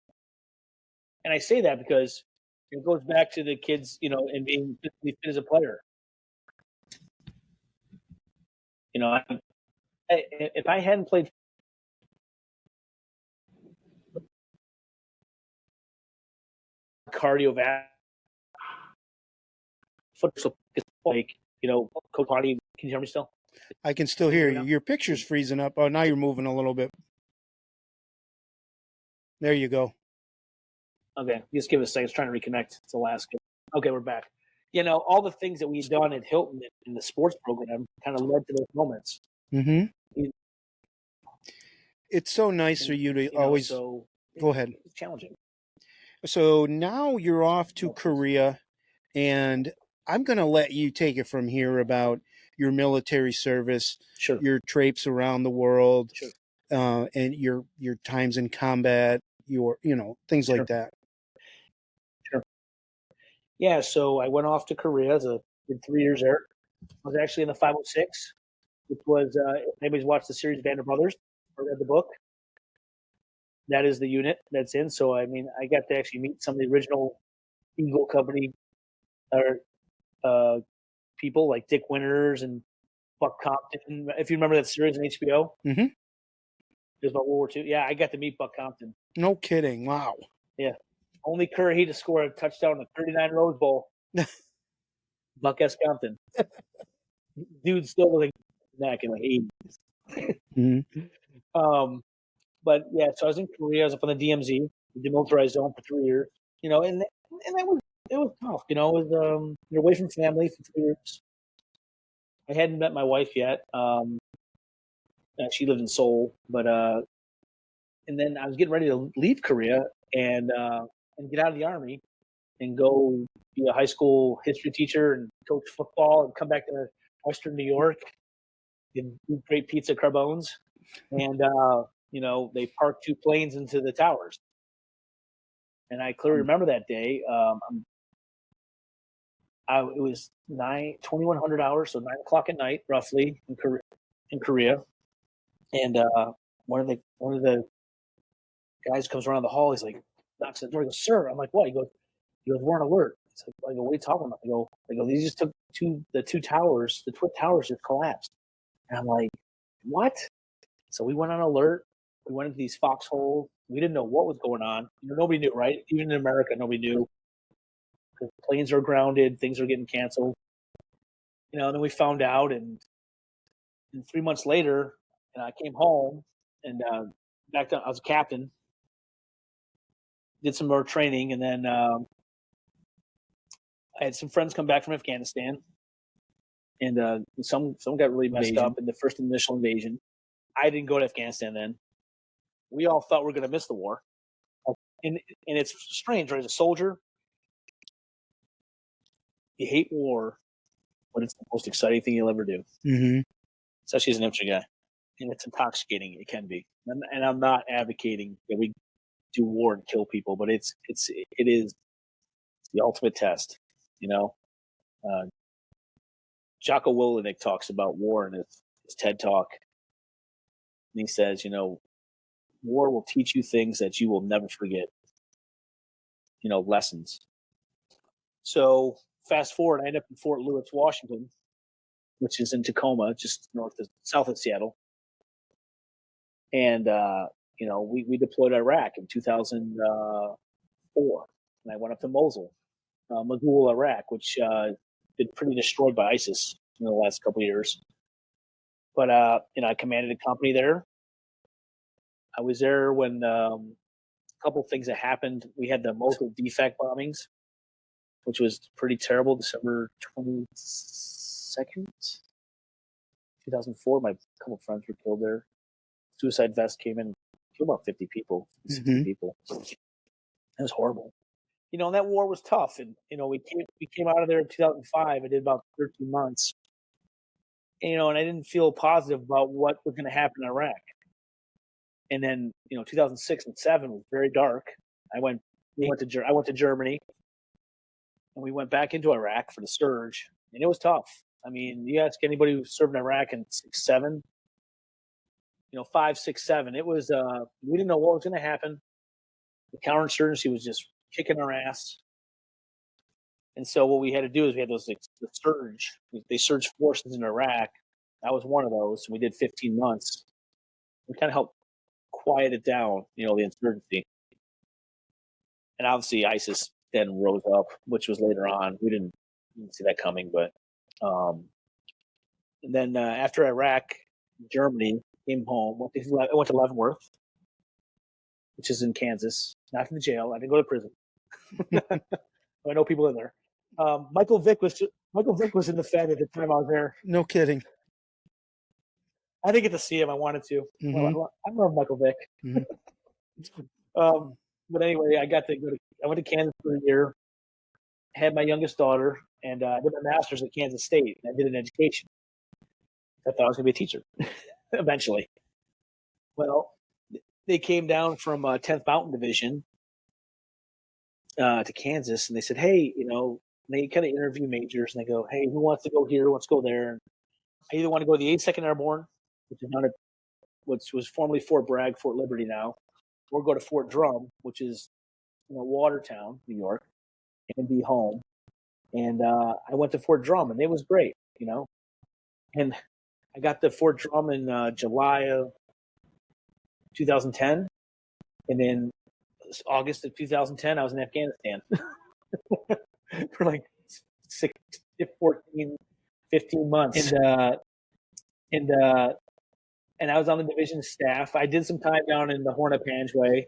And I say that because it goes back to the kids, and being physically fit as a player. If I hadn't played cardiovascular football, like, Coach Bonnie, can you hear me still? I can still hear you. Your picture's freezing up. Oh, now you're moving a little bit. There you go. Okay, just give it a second. I was trying to reconnect to Alaska. Okay, we're back. All the things that we've done at Hilton in the sports program kind of led to those moments. Mm-hmm. It's so nice for you to always go ahead. It's challenging. So now you're off to Korea, and I'm going to let you take it from here about your military service, Sure. your traipse around the world, Sure. And your times in combat, things Sure. like that. Sure. Yeah, so I went off to Korea. Did 3 years there. I was actually in the 506, which was, if anybody's watched the series Band of Brothers or read the book, that is the unit that's in. So, I mean, I got to actually meet some of the original Eagle Company people like Dick Winters and Buck Compton. If you remember that series on HBO, Mm-hmm. It was about World War II. Yeah, I got to meet Buck Compton. No kidding. Wow. Yeah. Only Curry to score a touchdown in the 39 Rose Bowl. Buck S. Compton. Dude still was like neck in like 80s. Mm-hmm. But yeah, so I was in Korea. I was up on the DMZ, the demilitarized zone for 3 years. And it was tough. It was you're away from family for 3 years. I hadn't met my wife yet. She lived in Seoul, but and then I was getting ready to leave Korea and get out of the army and go be a high school history teacher and coach football and come back to Western New York and do great pizza carbones. And they parked 2 planes into the towers. And I clearly remember that day. It was 2,100 hours, so 9:00 at night, roughly in Korea. And one of the guys comes around the hall. He's like, knocks at the door. He goes, "Sir," I'm like, "What?" He goes, "We're on alert." I go, "What are you talking about?" I go, "These just took the 2 towers. The Twin Towers just collapsed." And I'm like, "What?" So we went on alert. We went into these foxholes. We didn't know what was going on. Nobody knew, right? Even in America, nobody knew. The planes are grounded. Things are getting canceled. And then we found out, and 3 months later, I came home and back to I was a captain. Did some more training, and then I had some friends come back from Afghanistan, and some got really messed up in the first initial invasion. I didn't go to Afghanistan then. We all thought we were going to miss the war, and it's strange, right? As a soldier, you hate war, but it's the most exciting thing you'll ever do. Mm-hmm. Especially as an infantry guy, and it's intoxicating. It can be, and I'm not advocating that we do war and kill people, but it is the ultimate test. Jocko Willenick talks about war in his TED Talk. And he says, war will teach you things that you will never forget, lessons. So fast forward, I end up in Fort Lewis, Washington, which is in Tacoma, just south of Seattle. And, we deployed to Iraq in 2004. And I went up to Mosul, Mosul, Iraq, which been pretty destroyed by ISIS in the last couple of years. But I commanded a company there, I was there when a couple of things that happened. We had the Mosul defect bombings, which was pretty terrible. December 22nd, 2004. My couple of friends were killed there. Suicide vest came in, killed about 50 people, 60 people. It was horrible. And that war was tough. And, we came out of there in 2005. I did about 13 months. And I didn't feel positive about what was going to happen in Iraq. And then, 2006 and 2007 was very dark. I went to Germany, and we went back into Iraq for the surge, and it was tough. I mean, you ask anybody who served in Iraq in 6-7, 5, 6, 7. It was we didn't know what was going to happen. The counterinsurgency was just kicking our ass. And so what we had to do is we had the surge. They surged forces in Iraq. I was one of those. We did 15 months. We kind of helped quiet it down, the insurgency. And obviously ISIS then rose up, which was later on. We didn't see that coming. But and then after Iraq, Germany, came home. I went to Leavenworth, which is in Kansas. Not in the jail. I didn't go to prison. I know people in there. Michael Vick was in the Fed at the time I was there. No kidding. I didn't get to see him. I wanted to. Mm-hmm. I love Michael Vick. Mm-hmm. But anyway, I went to Kansas for a year, had my youngest daughter, and I did my master's at Kansas State. And I did an education. I thought I was going to be a teacher eventually. Well, they came down from 10th Mountain Division to Kansas, and they said, hey, they kind of interview majors, and they go, hey, who wants to go here? Who wants to go there? And I either want to go to the 82nd Airborne, which was formerly Fort Bragg, Fort Liberty now, or go to Fort Drum, which is Watertown, New York, and be home. And I went to Fort Drum, and it was great, And I got to Fort Drum in July of 2010, and then August of 2010, I was in Afghanistan for like 14, 15 months. And I was on the division staff. I did some time down in the Horn of Panjwai.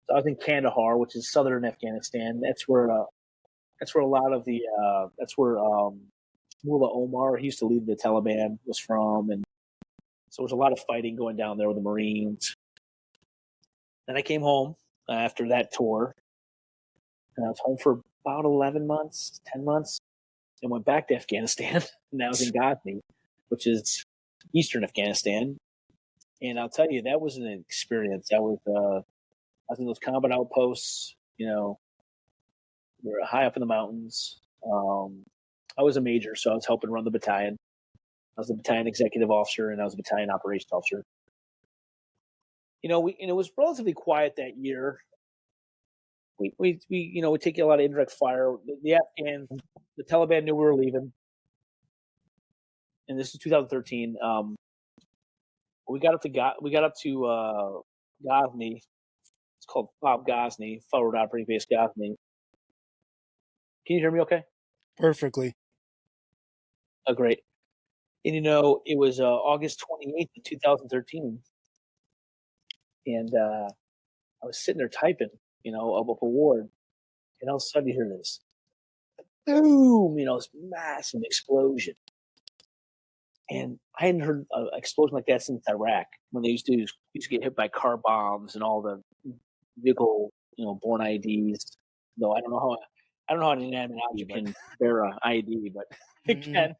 So I was in Kandahar, which is southern Afghanistan. That's where a lot of that's where Mullah Omar, he used to lead the Taliban, was from, and so there was a lot of fighting going down there with the Marines. Then I came home after that tour, and I was home for about 11 months, 10 months, and went back to Afghanistan. And I was in Ghazni, which is eastern Afghanistan. And I'll tell you, that was an experience. I was in those combat outposts, we were high up in the mountains. I was a major, so I was helping run the battalion. I was the battalion executive officer, and I was a battalion operations officer. It was relatively quiet that year. We take a lot of indirect fire. The Afghans, the Taliban knew we were leaving, and this is 2013. We got up to Ghazni. It's called Bob Ghazni, Forward Operating Base Ghazni. Can you hear me? Okay. Perfectly. Oh, great. And it was August 28th of 2013, and I was sitting there typing, up a ward, and all of a sudden you hear this boom, this massive explosion. And I hadn't heard an explosion like that since Iraq, when they used to get hit by car bombs and all the vehicle, borne IEDs. Though I don't know how an inanimate object can bear an IED, but it can.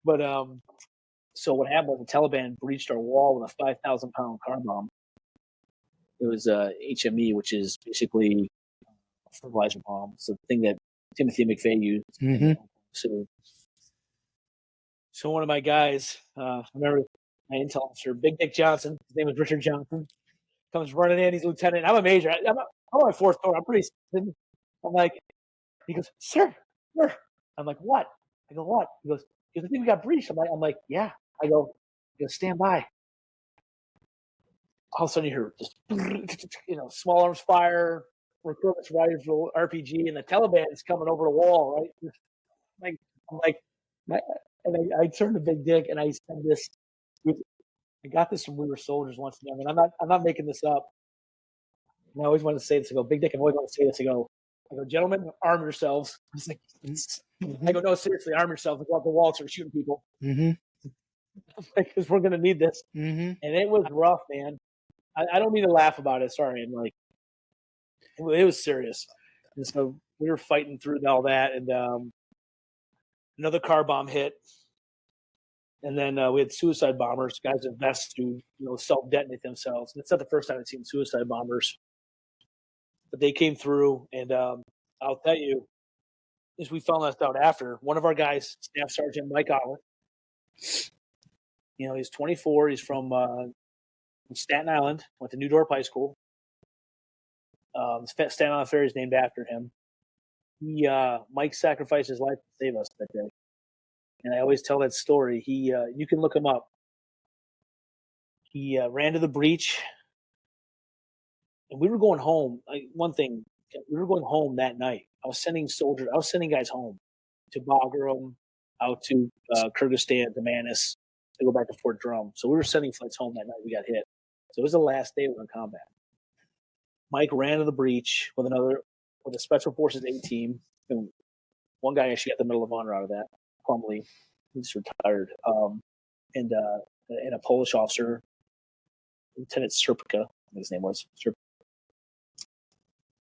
But so what happened was the Taliban breached our wall with a 5,000-pound car bomb. It was HME, which is basically a fertilizer bomb. It's the thing that Timothy McVeigh used. Mm-hmm. So one of my guys, I remember my intel officer, Big Dick Johnson, his name was Richard Johnson, comes running in. He's a lieutenant. I'm a major. I'm on my fourth tour. I'm pretty. I'm like, he goes, sir. I'm like, what? I go, what? He goes, I think we got breached. I'm like, yeah. I go, stand by. All of a sudden you hear just, small arms fire, recruitment rifle, RPG, and the Taliban is coming over the wall, right? I'm like, and I turned to Big Dick and I said this. I got this from We Were Soldiers once. I mean, I'm not making this up. And I always wanted to say this. I go, Big Dick. I always want to say this. I go, gentlemen, arm yourselves. I was like, Mm-hmm. I go, no, seriously, arm yourselves. Like, go up the wall, start shooting people Mm-hmm. because we're gonna need this. Mm-hmm. And it was rough, man. I don't mean to laugh about it. Sorry, I'm like, it was serious. And so we were fighting through all that, and another car bomb hit. And then we had suicide bombers, guys in vests who self-detonate themselves. And it's not the first time I've seen suicide bombers, but they came through. And I'll tell you, as we found that out after, one of our guys, Staff Sergeant Mike Oliver, he's 24. He's from Staten Island. Went to New Dorp High School. Staten Island Ferry is named after him. Mike sacrificed his life to save us that day. And I always tell that story. You can look him up. He ran to the breach, and we were going home. One thing, we were going home that night. I was sending guys home to Bagram, out to Kyrgyzstan, to Manis, to go back to Fort Drum. So we were sending flights home that night. We got hit. So it was the last day we were in combat. Mike ran to the breach with a Special Forces A team. And one guy actually got the Medal of Honor out of that. Plumley, he's retired, and a Polish officer, Lieutenant Serpica, I think his name was.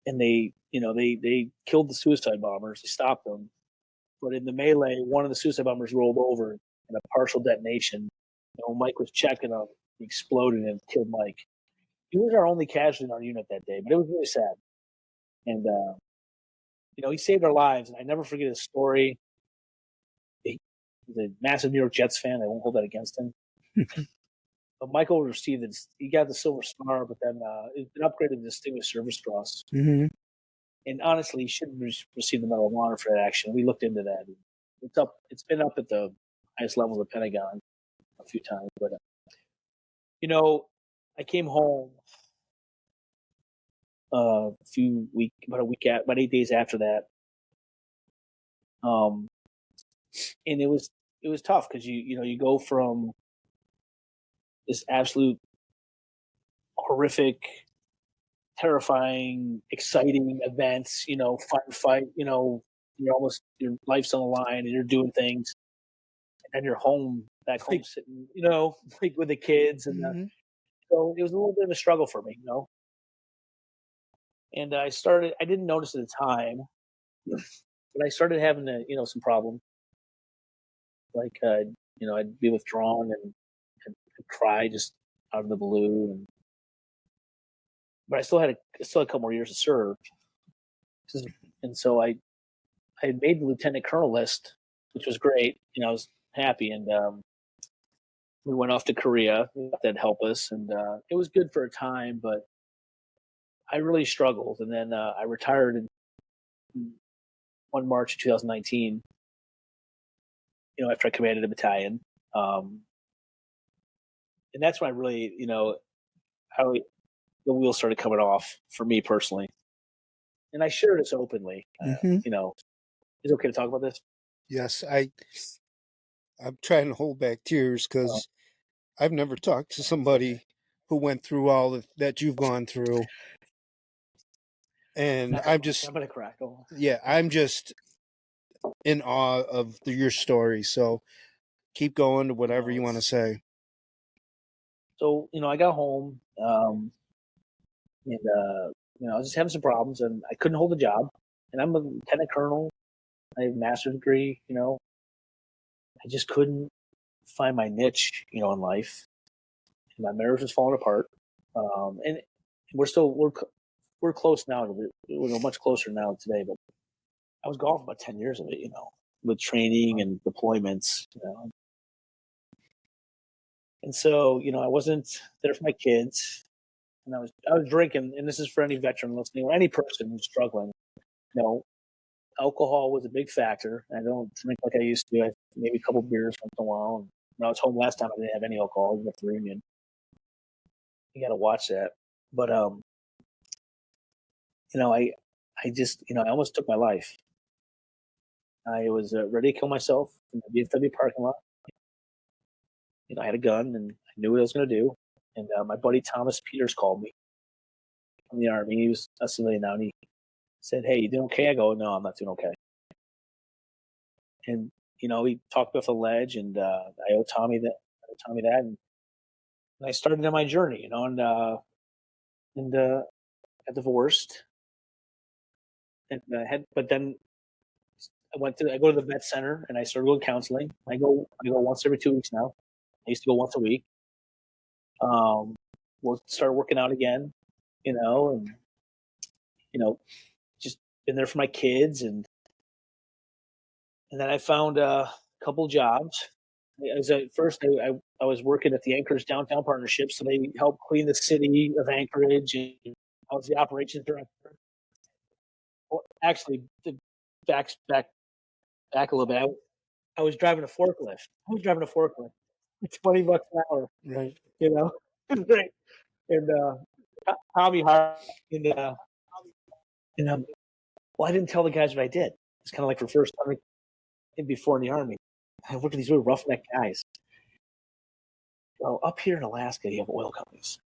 And they killed the suicide bombers. They stopped them, but in the melee, one of the suicide bombers rolled over in a partial detonation. When Mike was checking him, he exploded and killed Mike. He was our only casualty in our unit that day, but it was really sad. And he saved our lives, and I never forget his story. He's a massive New York Jets fan. I won't hold that against him. But Michael he got the Silver Star, but then it's been upgraded to Distinguished Service Cross. Mm-hmm. And honestly, he should receive the Medal of Honor for that action. We looked into that. It's been up at the highest levels of the Pentagon a few times. But I came home about 8 days after that. And it was tough because you go from this absolute horrific, terrifying, exciting events, fight, your life's on the line and you're doing things, and then you're home back home sitting, like with the kids, and Mm-hmm. so it was a little bit of a struggle for me, And I didn't notice at the time, but I started having some problems. Like, I'd be withdrawn and I'd cry just out of the blue, but I still had a couple more years to serve, and so I had made the lieutenant colonel list, which was great. I was happy, and we went off to Korea. That helped us, and it was good for a time, but I really struggled. And then I retired in March of 2019. After I commanded a battalion, and that's when I really, how the wheels started coming off for me personally. And I shared this openly. Mm-hmm. Is it okay to talk about this? Yes, I'm trying to hold back tears because I've never talked to somebody who went through all that you've gone through, and I'm gonna cry. I'm just in awe of your story. So keep going to whatever you want to say. So I got home, and I was just having some problems, and I couldn't hold a job. And I'm a lieutenant colonel. I have a master's degree. I just couldn't find my niche, in life. And my marriage was falling apart, and we're close now. We're much closer now today, but I was gone for about 10 years of it, with training and deployments, And so, I wasn't there for my kids, and I was drinking. And this is for any veteran listening or any person who's struggling. Alcohol was a big factor. I don't drink like I used to. I maybe a couple beers once in a while. And when I was home last time, I didn't have any alcohol. I was at the reunion. You got to watch that. But I almost took my life. I was ready to kill myself in the VFW parking lot. I had a gun and I knew what I was going to do. And my buddy Thomas Peters called me from the Army. He was a civilian now, and he said, "Hey, you doing okay?" I go, "No, I'm not doing okay." And he talked me off the ledge, and I owe Tommy that. And I started on my journey, and got divorced, and but then I go to the vet center, and I started going counseling. I go once every 2 weeks now. I used to go once a week. Started working out again, and just been there for my kids, and then I found a couple jobs. At first, I was working at the Anchorage Downtown Partnership, so they helped clean the city of Anchorage, and I was the operations director. Well, actually, back a little bit. I was driving a forklift. $20 an hour. Right. It was great. And Tommy hired, well, I didn't tell the guys what I did. It's kind of like for first time before in the Army. I worked with these really roughneck guys. Well, up here in Alaska, you have oil companies.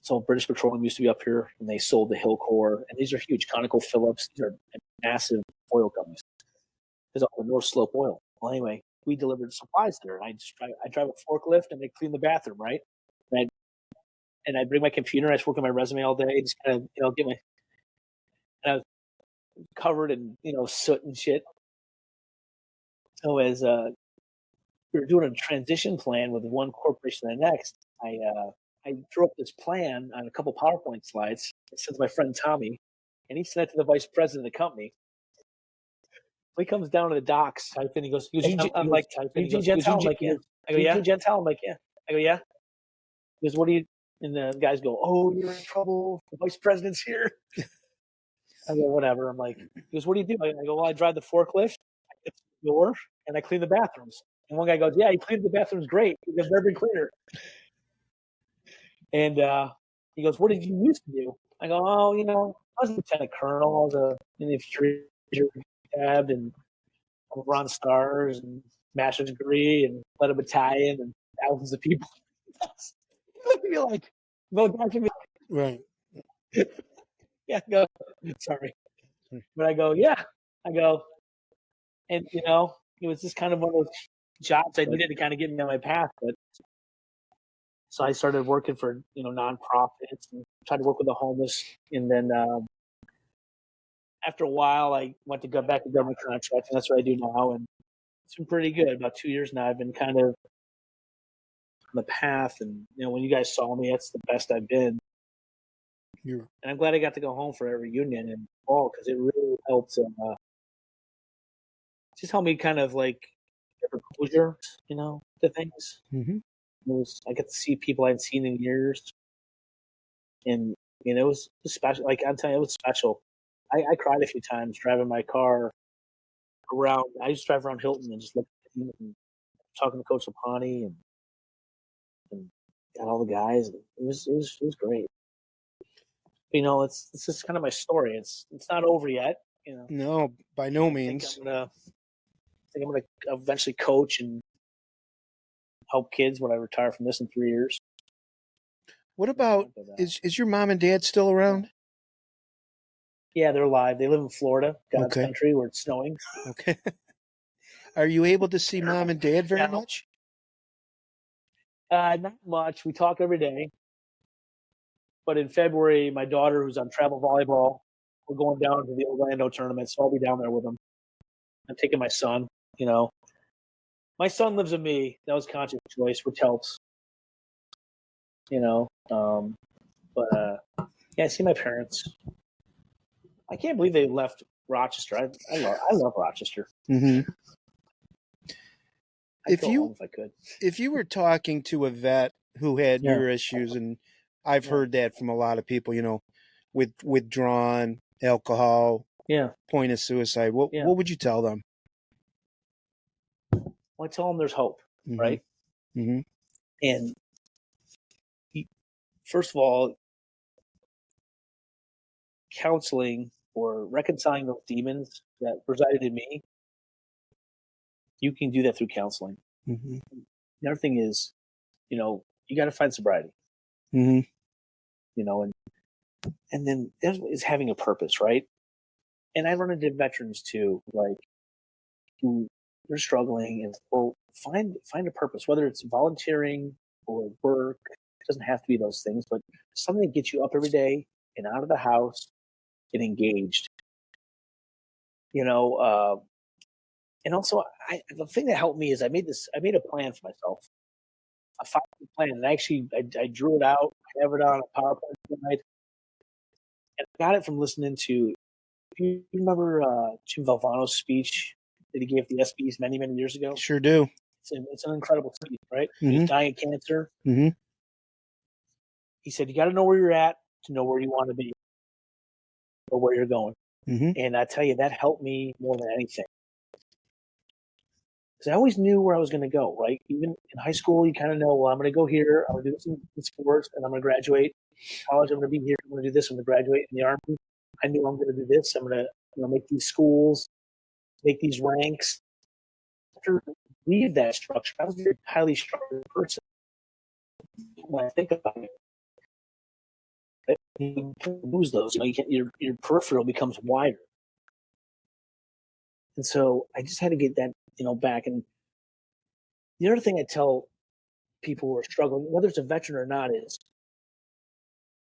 So British Petroleum used to be up here, and they sold the Hill Core, and these are huge. ConocoPhillips, these are massive oil companies. There's all the North Slope oil. Well, anyway, we delivered supplies there. I drive a forklift, and they clean the bathroom, right? And I bring my computer. I just work on my resume all day, just kind of get my. And I was covered in soot and shit. So as we were doing a transition plan with one corporation to the next, I drew up this plan on a couple PowerPoint slides. I sent to my friend Tommy, and he sent it to the vice president of the company. He comes down to the docks, and he goes, I'm like, Jason Gentile? I'm like, yeah. I go, yeah. Jason Gentile? I'm like, yeah. I go, yeah. He goes, what do you? And the guys go, oh, you're in trouble. The vice president's here. I go, whatever. I'm like, he goes, what do you do? I go, well, I drive the forklift, I get to the door, and I clean the bathrooms. And one guy goes, yeah, he cleaned the bathrooms great. Because they've been cleaner. And he goes, what did you used to do? I go, oh, I was a lieutenant colonel. I was in the infantry tab, and Ron Stars and master's degree, and led a battalion and thousands of people. Look at me like, well, Dr. Right. Yeah, I go, sorry. But I go, yeah. I go, and it was just kind of one of those jobs I needed to kind of get me on my path. But so I started working for nonprofits and tried to work with the homeless, and then after a while, I went to go back to government contracting. That's what I do now, and it's been pretty good. About 2 years now, I've been kind of on the path, and when you guys saw me, that's the best I've been. And I'm glad I got to go home for a reunion in fall, because it really helped. Just helped me kind of like get closure, to things. Mm-hmm. I got to see people I hadn't seen in years, and it was special. Like I'm telling you, it was special. I cried a few times driving my car around. I used to drive around Hilton and just look at him and talking to Coach Lapani and got all the guys. And it was great. It's just kind of my story. It's not over yet. No, by no means. I think I'm gonna eventually coach and help kids when I retire from this in 3 years. What about is your mom and dad still around? Yeah, they're alive. They live in Florida, God's Okay. country, where it's snowing. Okay. Are you able to see mom and dad very much? Not much. We talk every day. But in February, my daughter, who's on travel volleyball, we're going down to the Orlando tournament, so I'll be down there with them. I'm taking my son. My son lives with me. That was a conscious choice, which helps. But yeah, I see my parents. I can't believe they left Rochester. I love Rochester. Mm-hmm. I'd go home if I could. If you were talking to a vet who had your issues, and I've heard that from a lot of people, with withdrawn, alcohol, point of suicide, what would you tell them? Well, I tell them there's hope, right? Mm-hmm. And first of all, counseling or reconciling those demons that resided in me, you can do that through counseling. Mm-hmm. The other thing is, you got to find sobriety. Mm-hmm. And then is having a purpose, right? And I run into veterans too, like who they're struggling, and well, find a purpose, whether it's volunteering or work. It doesn't have to be those things, but something that gets you up every day and out of the house and engaged. And also, the thing that helped me is I made a plan for myself, a 5-year plan, and I drew it out, I have it on a PowerPoint slide, and I got it from listening to. You remember Jim Valvano's speech that he gave the ESPYs many, many years ago? Sure do. It's an incredible speech, right? Mm-hmm. He was dying of cancer. Mm-hmm. He said, you got to know where you're at to know where you want to be or where you're going. Mm-hmm. And I tell you, that helped me more than anything. Because I always knew where I was going to go, right? Even in high school, you kind of know, well, I'm going to go here, I'm going to do some sports, and I'm going to graduate. College, I'm going to be here, I'm going to do this, I'm going to graduate. In the Army, I knew I'm going to do this. I'm going to make these schools, make these ranks. After I leave that structure, I was a very highly structured person. When I think about it, you can't lose those. Your peripheral becomes wider. And so I just had to get that, back. And the other thing I tell people who are struggling, whether it's a veteran or not, is,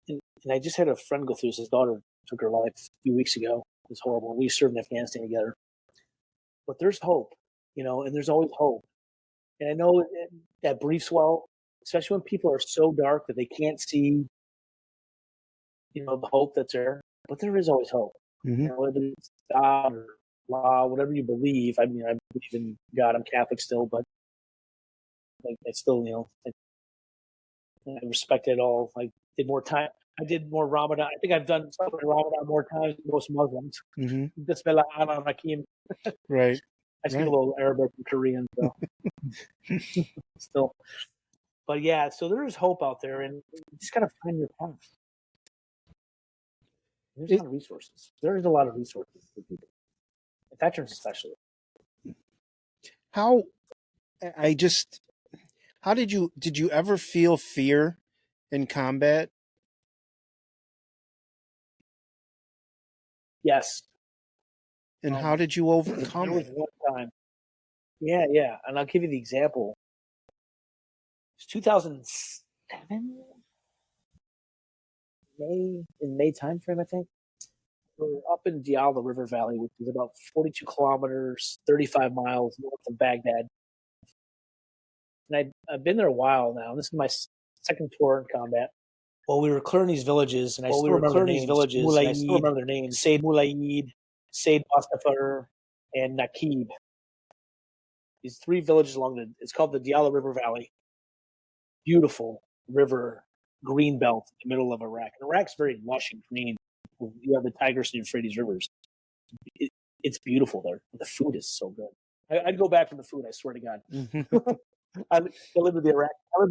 and I just had a friend go through this. His daughter took her life a few weeks ago. It was horrible. We served in Afghanistan together. But there's hope, and there's always hope. And I know that briefs well, especially when people are so dark that they can't see, the hope that's there. But there is always hope. Mm-hmm. Whether it's God or law, whatever you believe. I mean, I believe in God. I'm Catholic still, but I still, I respect it all. I did more Ramadan. I think I've done Ramadan more times than most Muslims. Mm-hmm. Bismillah ala Rakim. Right. I speak a little Arabic and Korean, so still. But yeah, so there is hope out there, and you just got to find your path. There's a lot of resources. There is a lot of resources for people, veterans especially. How did you ever feel fear in combat? Yes. And how did you overcome it? There was one time. Yeah. And I'll give you the example. It's 2007, May timeframe, I think. We're up in Diyala River Valley, which is about 42 kilometers, 35 miles north of Baghdad. And I've been there a while now. This is my second tour in combat. Well, we were clearing these villages, and I still remember their names. Said Mulaid, Said Mustafar, and Naqib. These 3 villages it's called the Diyala River Valley. Beautiful river, green belt in the middle of Iraq. And Iraq's very lush and green. You have the Tigris and Euphrates rivers. It's beautiful there. The food is so good. I'd go back for the food, I swear to God. Mm-hmm. I lived with the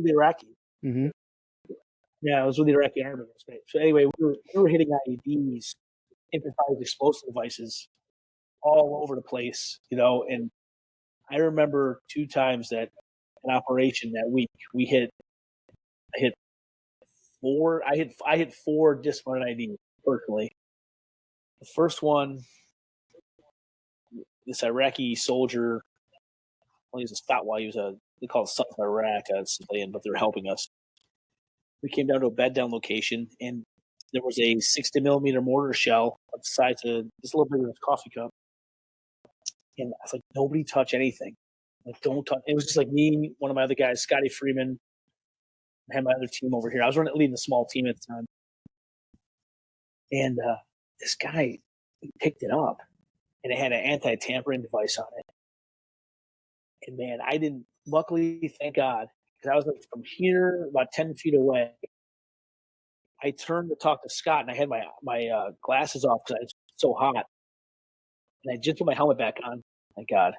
Iraqi. Mm-hmm. Yeah, I was with the Iraqi army. So anyway, we were hitting IEDs, improvised explosive devices, all over the place, and I remember 2 times that an operation that week I hit 4 dismounted IEDs personally. The first one, this Iraqi soldier, well, he was a stopwatch. They call it South Iraq, but they're helping us. We came down to a bed down location, and there was a 60 millimeter mortar shell the size of just a little bigger than a coffee cup. And I was like, nobody touch anything. Like, don't touch. It was just like me, one of my other guys, Scotty Freeman. I had my other team over here. I was leading a small team at the time. And this guy picked it up, and it had an anti-tampering device on it. And man, I didn't. Luckily, thank God, because I was like from here, about 10 feet away. I turned to talk to Scott, and I had my glasses off because I was so hot. And I just put my helmet back on. Thank God.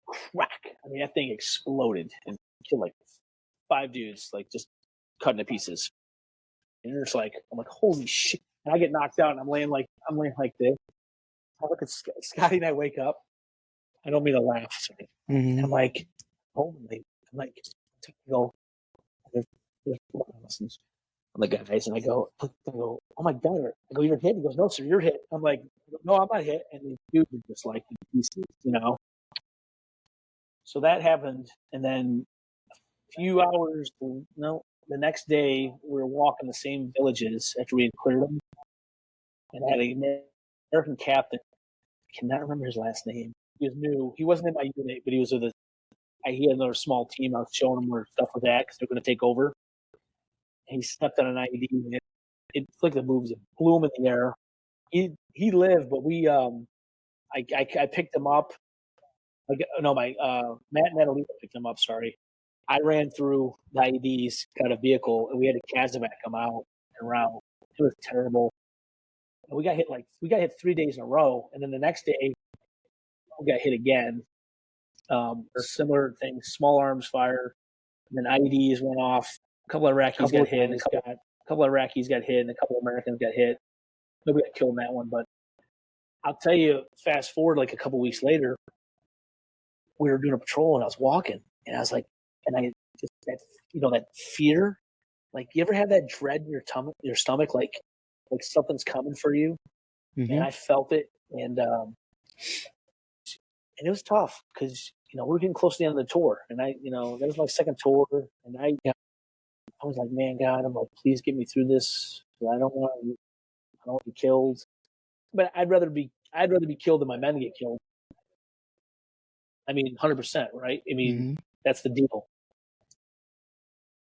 Crack! I mean, that thing exploded and killed like 5 dudes, like just cut into pieces. And it's like, I'm like, holy shit! And I get knocked out, and I'm laying like this. I look at Scotty, and I wake up. I don't mean to laugh. Mm-hmm. And I'm like, holy I'm like, I go, there's 4 of us. And I'm the guys, and I go, oh my God. I go, you're hit? He goes, no, sir, you're hit. I'm like, no, I'm not hit. And the dude was just like in pieces, you know? So that happened. And then a few hours, no, the next day, we were walking the same villages after we had cleared them. And I had an American captain. I cannot remember his last name. He was new. He wasn't in my unit, but he was with a. He had another small team. I was showing him where stuff was at because they're going to take over. And he stepped on an IED. And it like the moves. It blew him in the air. He lived, but we I picked him up. No, my Matt Natalino picked him up. Sorry, I ran through the IEDs, got a vehicle, and we had a Casavac come out and route. It was terrible. And we got hit 3 days in a row, and then the next day we got hit again. Similar things, small arms fire, and then IEDs went off. A couple of Iraqis got hit, and a couple of Iraqis got hit, and a couple of Americans got hit. Nobody got killed in that one, but I'll tell you, fast forward like a couple of weeks later, we were doing a patrol, and I was walking, and I was like, and I just that fear, like you ever have that dread in your stomach, like something's coming for you, Mm-hmm. and I felt it, and it was tough because we're getting close to the end of the tour, and that was my second tour, and I was like, man, God, I'm like, please get me through this. I don't want to be killed, but I'd rather be killed than my men get killed. I mean, 100%, right? I mean, That's the deal.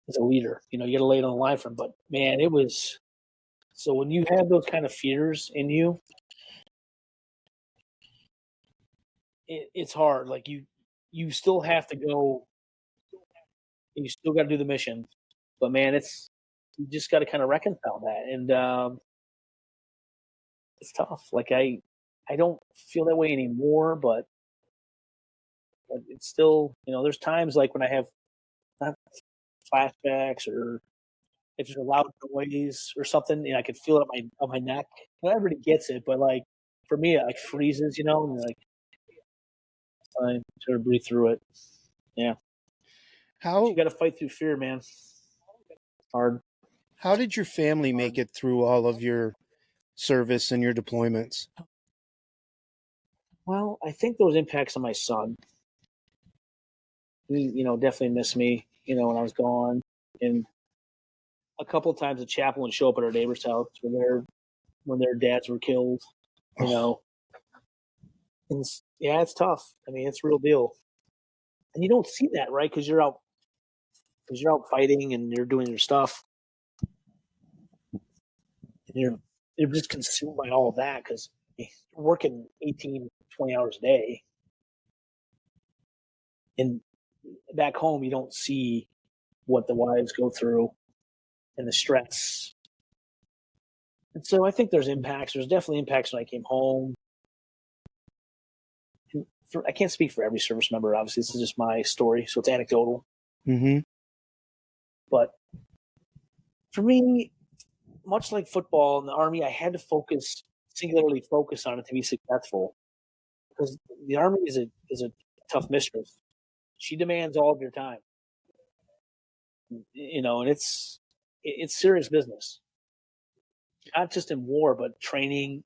As a leader, you got to lay it on the line for them. But man, it was. So when you have those kind of fears in you, it's hard. Like you still have to go. And you still got to do the mission, but man, you just got to kind of reconcile that, and it's tough. Like I don't feel that way anymore, but it's still, there's times like when I have not flashbacks or if there's a loud noise or something, and I can feel it on my neck. Everybody gets it, but like for me, it like freezes, and like I sort of breathe through it. Yeah. How you got to fight through fear, man. Hard. How did your family make it through all of your service and your deployments? Well, I think those impacts on my son. He, definitely missed me, when I was gone. And a couple of times the chaplain would show up at our neighbor's house when their dads were killed, And yeah, it's tough. I mean, it's a real deal. And you don't see that, right? Because you're out fighting and you're doing your stuff. And you're just consumed by all of that because you're working 18, 20 hours a day. And back home, you don't see what the wives go through and the stress. And so I think there's impacts. There's definitely impacts when I came home. I can't speak for every service member. Obviously, this is just my story, so it's anecdotal. Mm-hmm. But for me, much like football in the Army, I had to singularly focus on it to be successful. Because the Army is a tough mistress. She demands all of your time. And it's serious business. Not just in war, but training,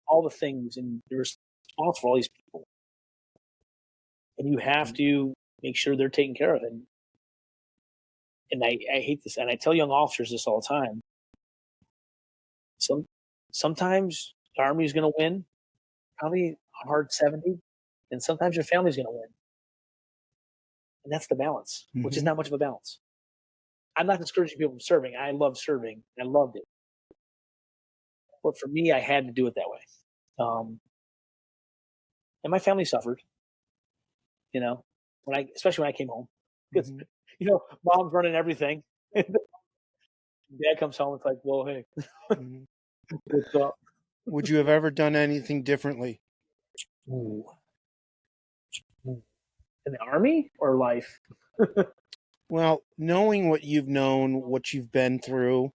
all the things, and you're responsible for all these people. And you have to make sure they're taken care of. And I hate this, and I tell young officers this all the time. Sometimes the Army is going to win, probably a hard 70, and sometimes your family's going to win. And that's the balance, which is not much of a balance. I'm not discouraging people from serving. I love serving. I loved it. But for me, I had to do it that way. And my family suffered, especially when I came home. Because, mom's running everything. Dad comes home, it's like, well, hey, what's up? Would you have ever done anything differently? Ooh. In the Army or life? Well, knowing what you've known, what you've been through,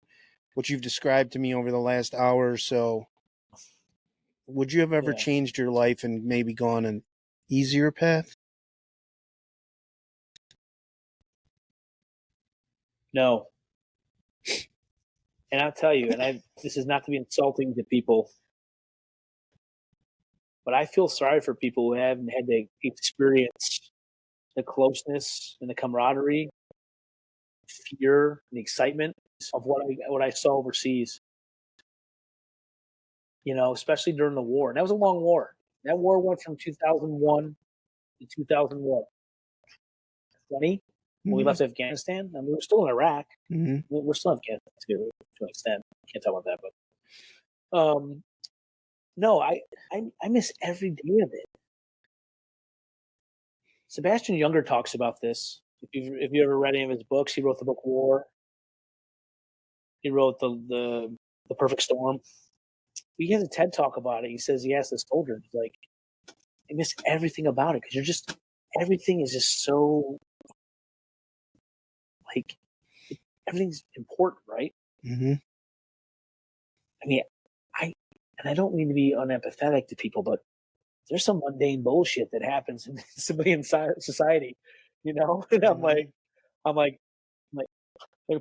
what you've described to me over the last hour or so, would you have ever changed your life and maybe gone an easier path? No. And I'll tell you, and this is not to be insulting to people, but I feel sorry for people who haven't had to experience the closeness and the camaraderie, fear, and the excitement of what I saw overseas. You know, especially during the war. And that was a long war. That war went from 2001 to 2001. 20 when we left Afghanistan. I mean, we were still in Iraq. Mm-hmm. We're still in Afghanistan to an extent. Can't talk about that, but no, I miss every day of it. Sebastian Younger talks about this. If you ever read any of his books, he wrote the book War. He wrote the Perfect Storm. He has a TED talk about it. He says he asked the soldiers, like, I miss everything about it because everything is just so, like, everything's important, right? Mm-hmm. I mean, I don't mean to be unempathetic to people, but there's some mundane bullshit that happens in civilian society, you know? And I'm like,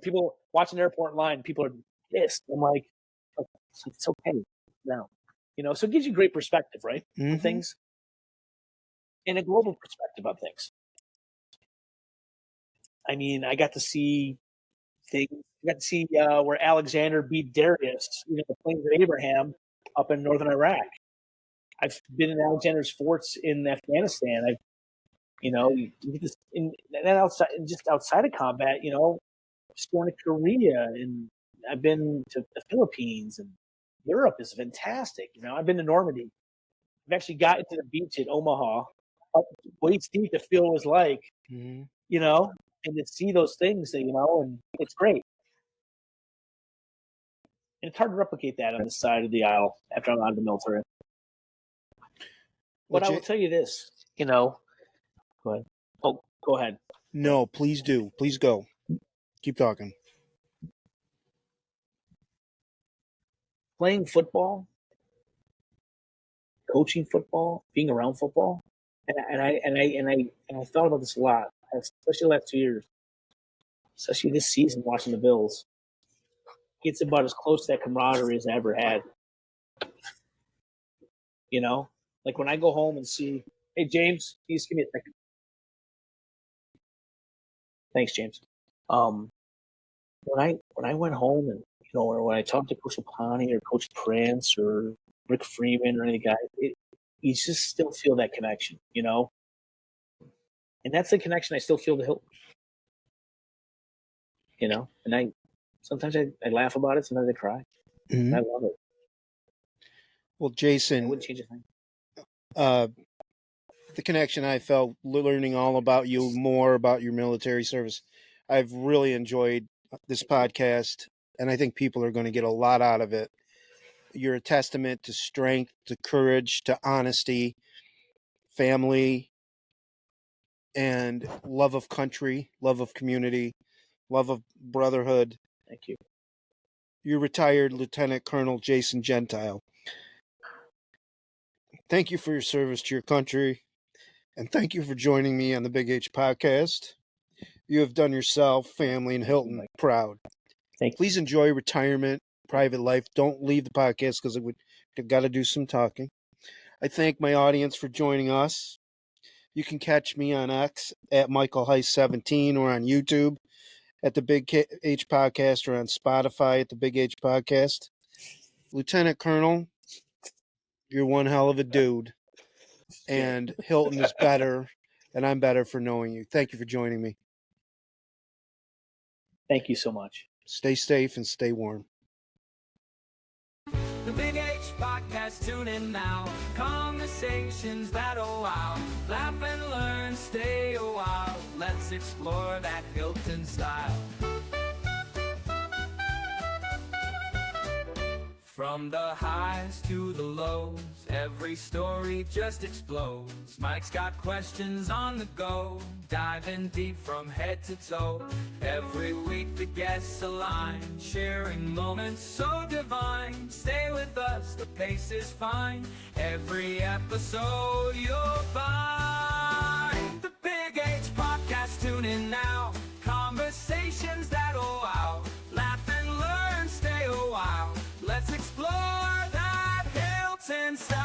people watching Airport Line, people are pissed. I'm like, it's okay now, you know? So it gives you great perspective, right? On things, and a global perspective on things. I mean, I got to see things. I got to see where Alexander beat Darius, you know, the Plains of Abraham up in northern Iraq. I've been in Alexander's forts in Afghanistan. Outside of combat, you know, just going to Korea, and I've been to the Philippines, and Europe is fantastic. You know, I've been to Normandy. I've actually gotten to the beach at Omaha, up waist deep to feel what it was like, you know, and to see those things, you know, and it's great. And it's hard to replicate that on this side of the aisle after I'm out of the military. But I will tell you this, you know. Go ahead. Oh, go ahead. No, please do. Please go. Keep talking. Playing football, coaching football, being around football, and I thought about this a lot, especially the last 2 years, especially this season watching the Bills. It's about as close to that camaraderie as I ever had. You know, like when I go home and see, hey James, can you just give me a second? Thanks, James. When I went home and, you know, or when I talked to Coach Apani or Coach Prince or Rick Freeman or any guy, you just still feel that connection, you know? And that's the connection I still feel to Hilton. You know? And sometimes I laugh about it, sometimes I cry. I love it. Well, Jason, I wouldn't change a thing. The connection I felt learning all about you, more about your military service. I've really enjoyed this podcast, and I think people are going to get a lot out of it. You're a testament to strength, to courage, to honesty, family, and love of country, love of community, love of brotherhood. Thank you. You're retired Lieutenant Colonel Jason Gentile. Thank you for your service to your country, and thank you for joining me on the Big H podcast. You have done yourself, family, and Hilton proud. Thank you. Please enjoy retirement, private life. Don't leave the podcast because we've got to do some talking. I thank my audience for joining us. You can catch me on X at Michael Heiss 17 or on YouTube at the Big H Podcast or on Spotify at the Big H Podcast. Lieutenant Colonel, you're one hell of a dude. And Hilton is better, and I'm better for knowing you. Thank you for joining me. Thank you so much. Stay safe and stay warm. The Big H Podcast, tune in now. Conversations that'll wow. Laugh and learn, stay a while. Let's explore that Hilton style. From the highs to the lows, every story just explodes. Mike's got questions on the go, diving deep from head to toe. Every week the guests align, sharing moments so divine. Stay with us, the pace is fine. Every episode you'll find. The Big H Podcast, tune in now. Conversations that'll and style.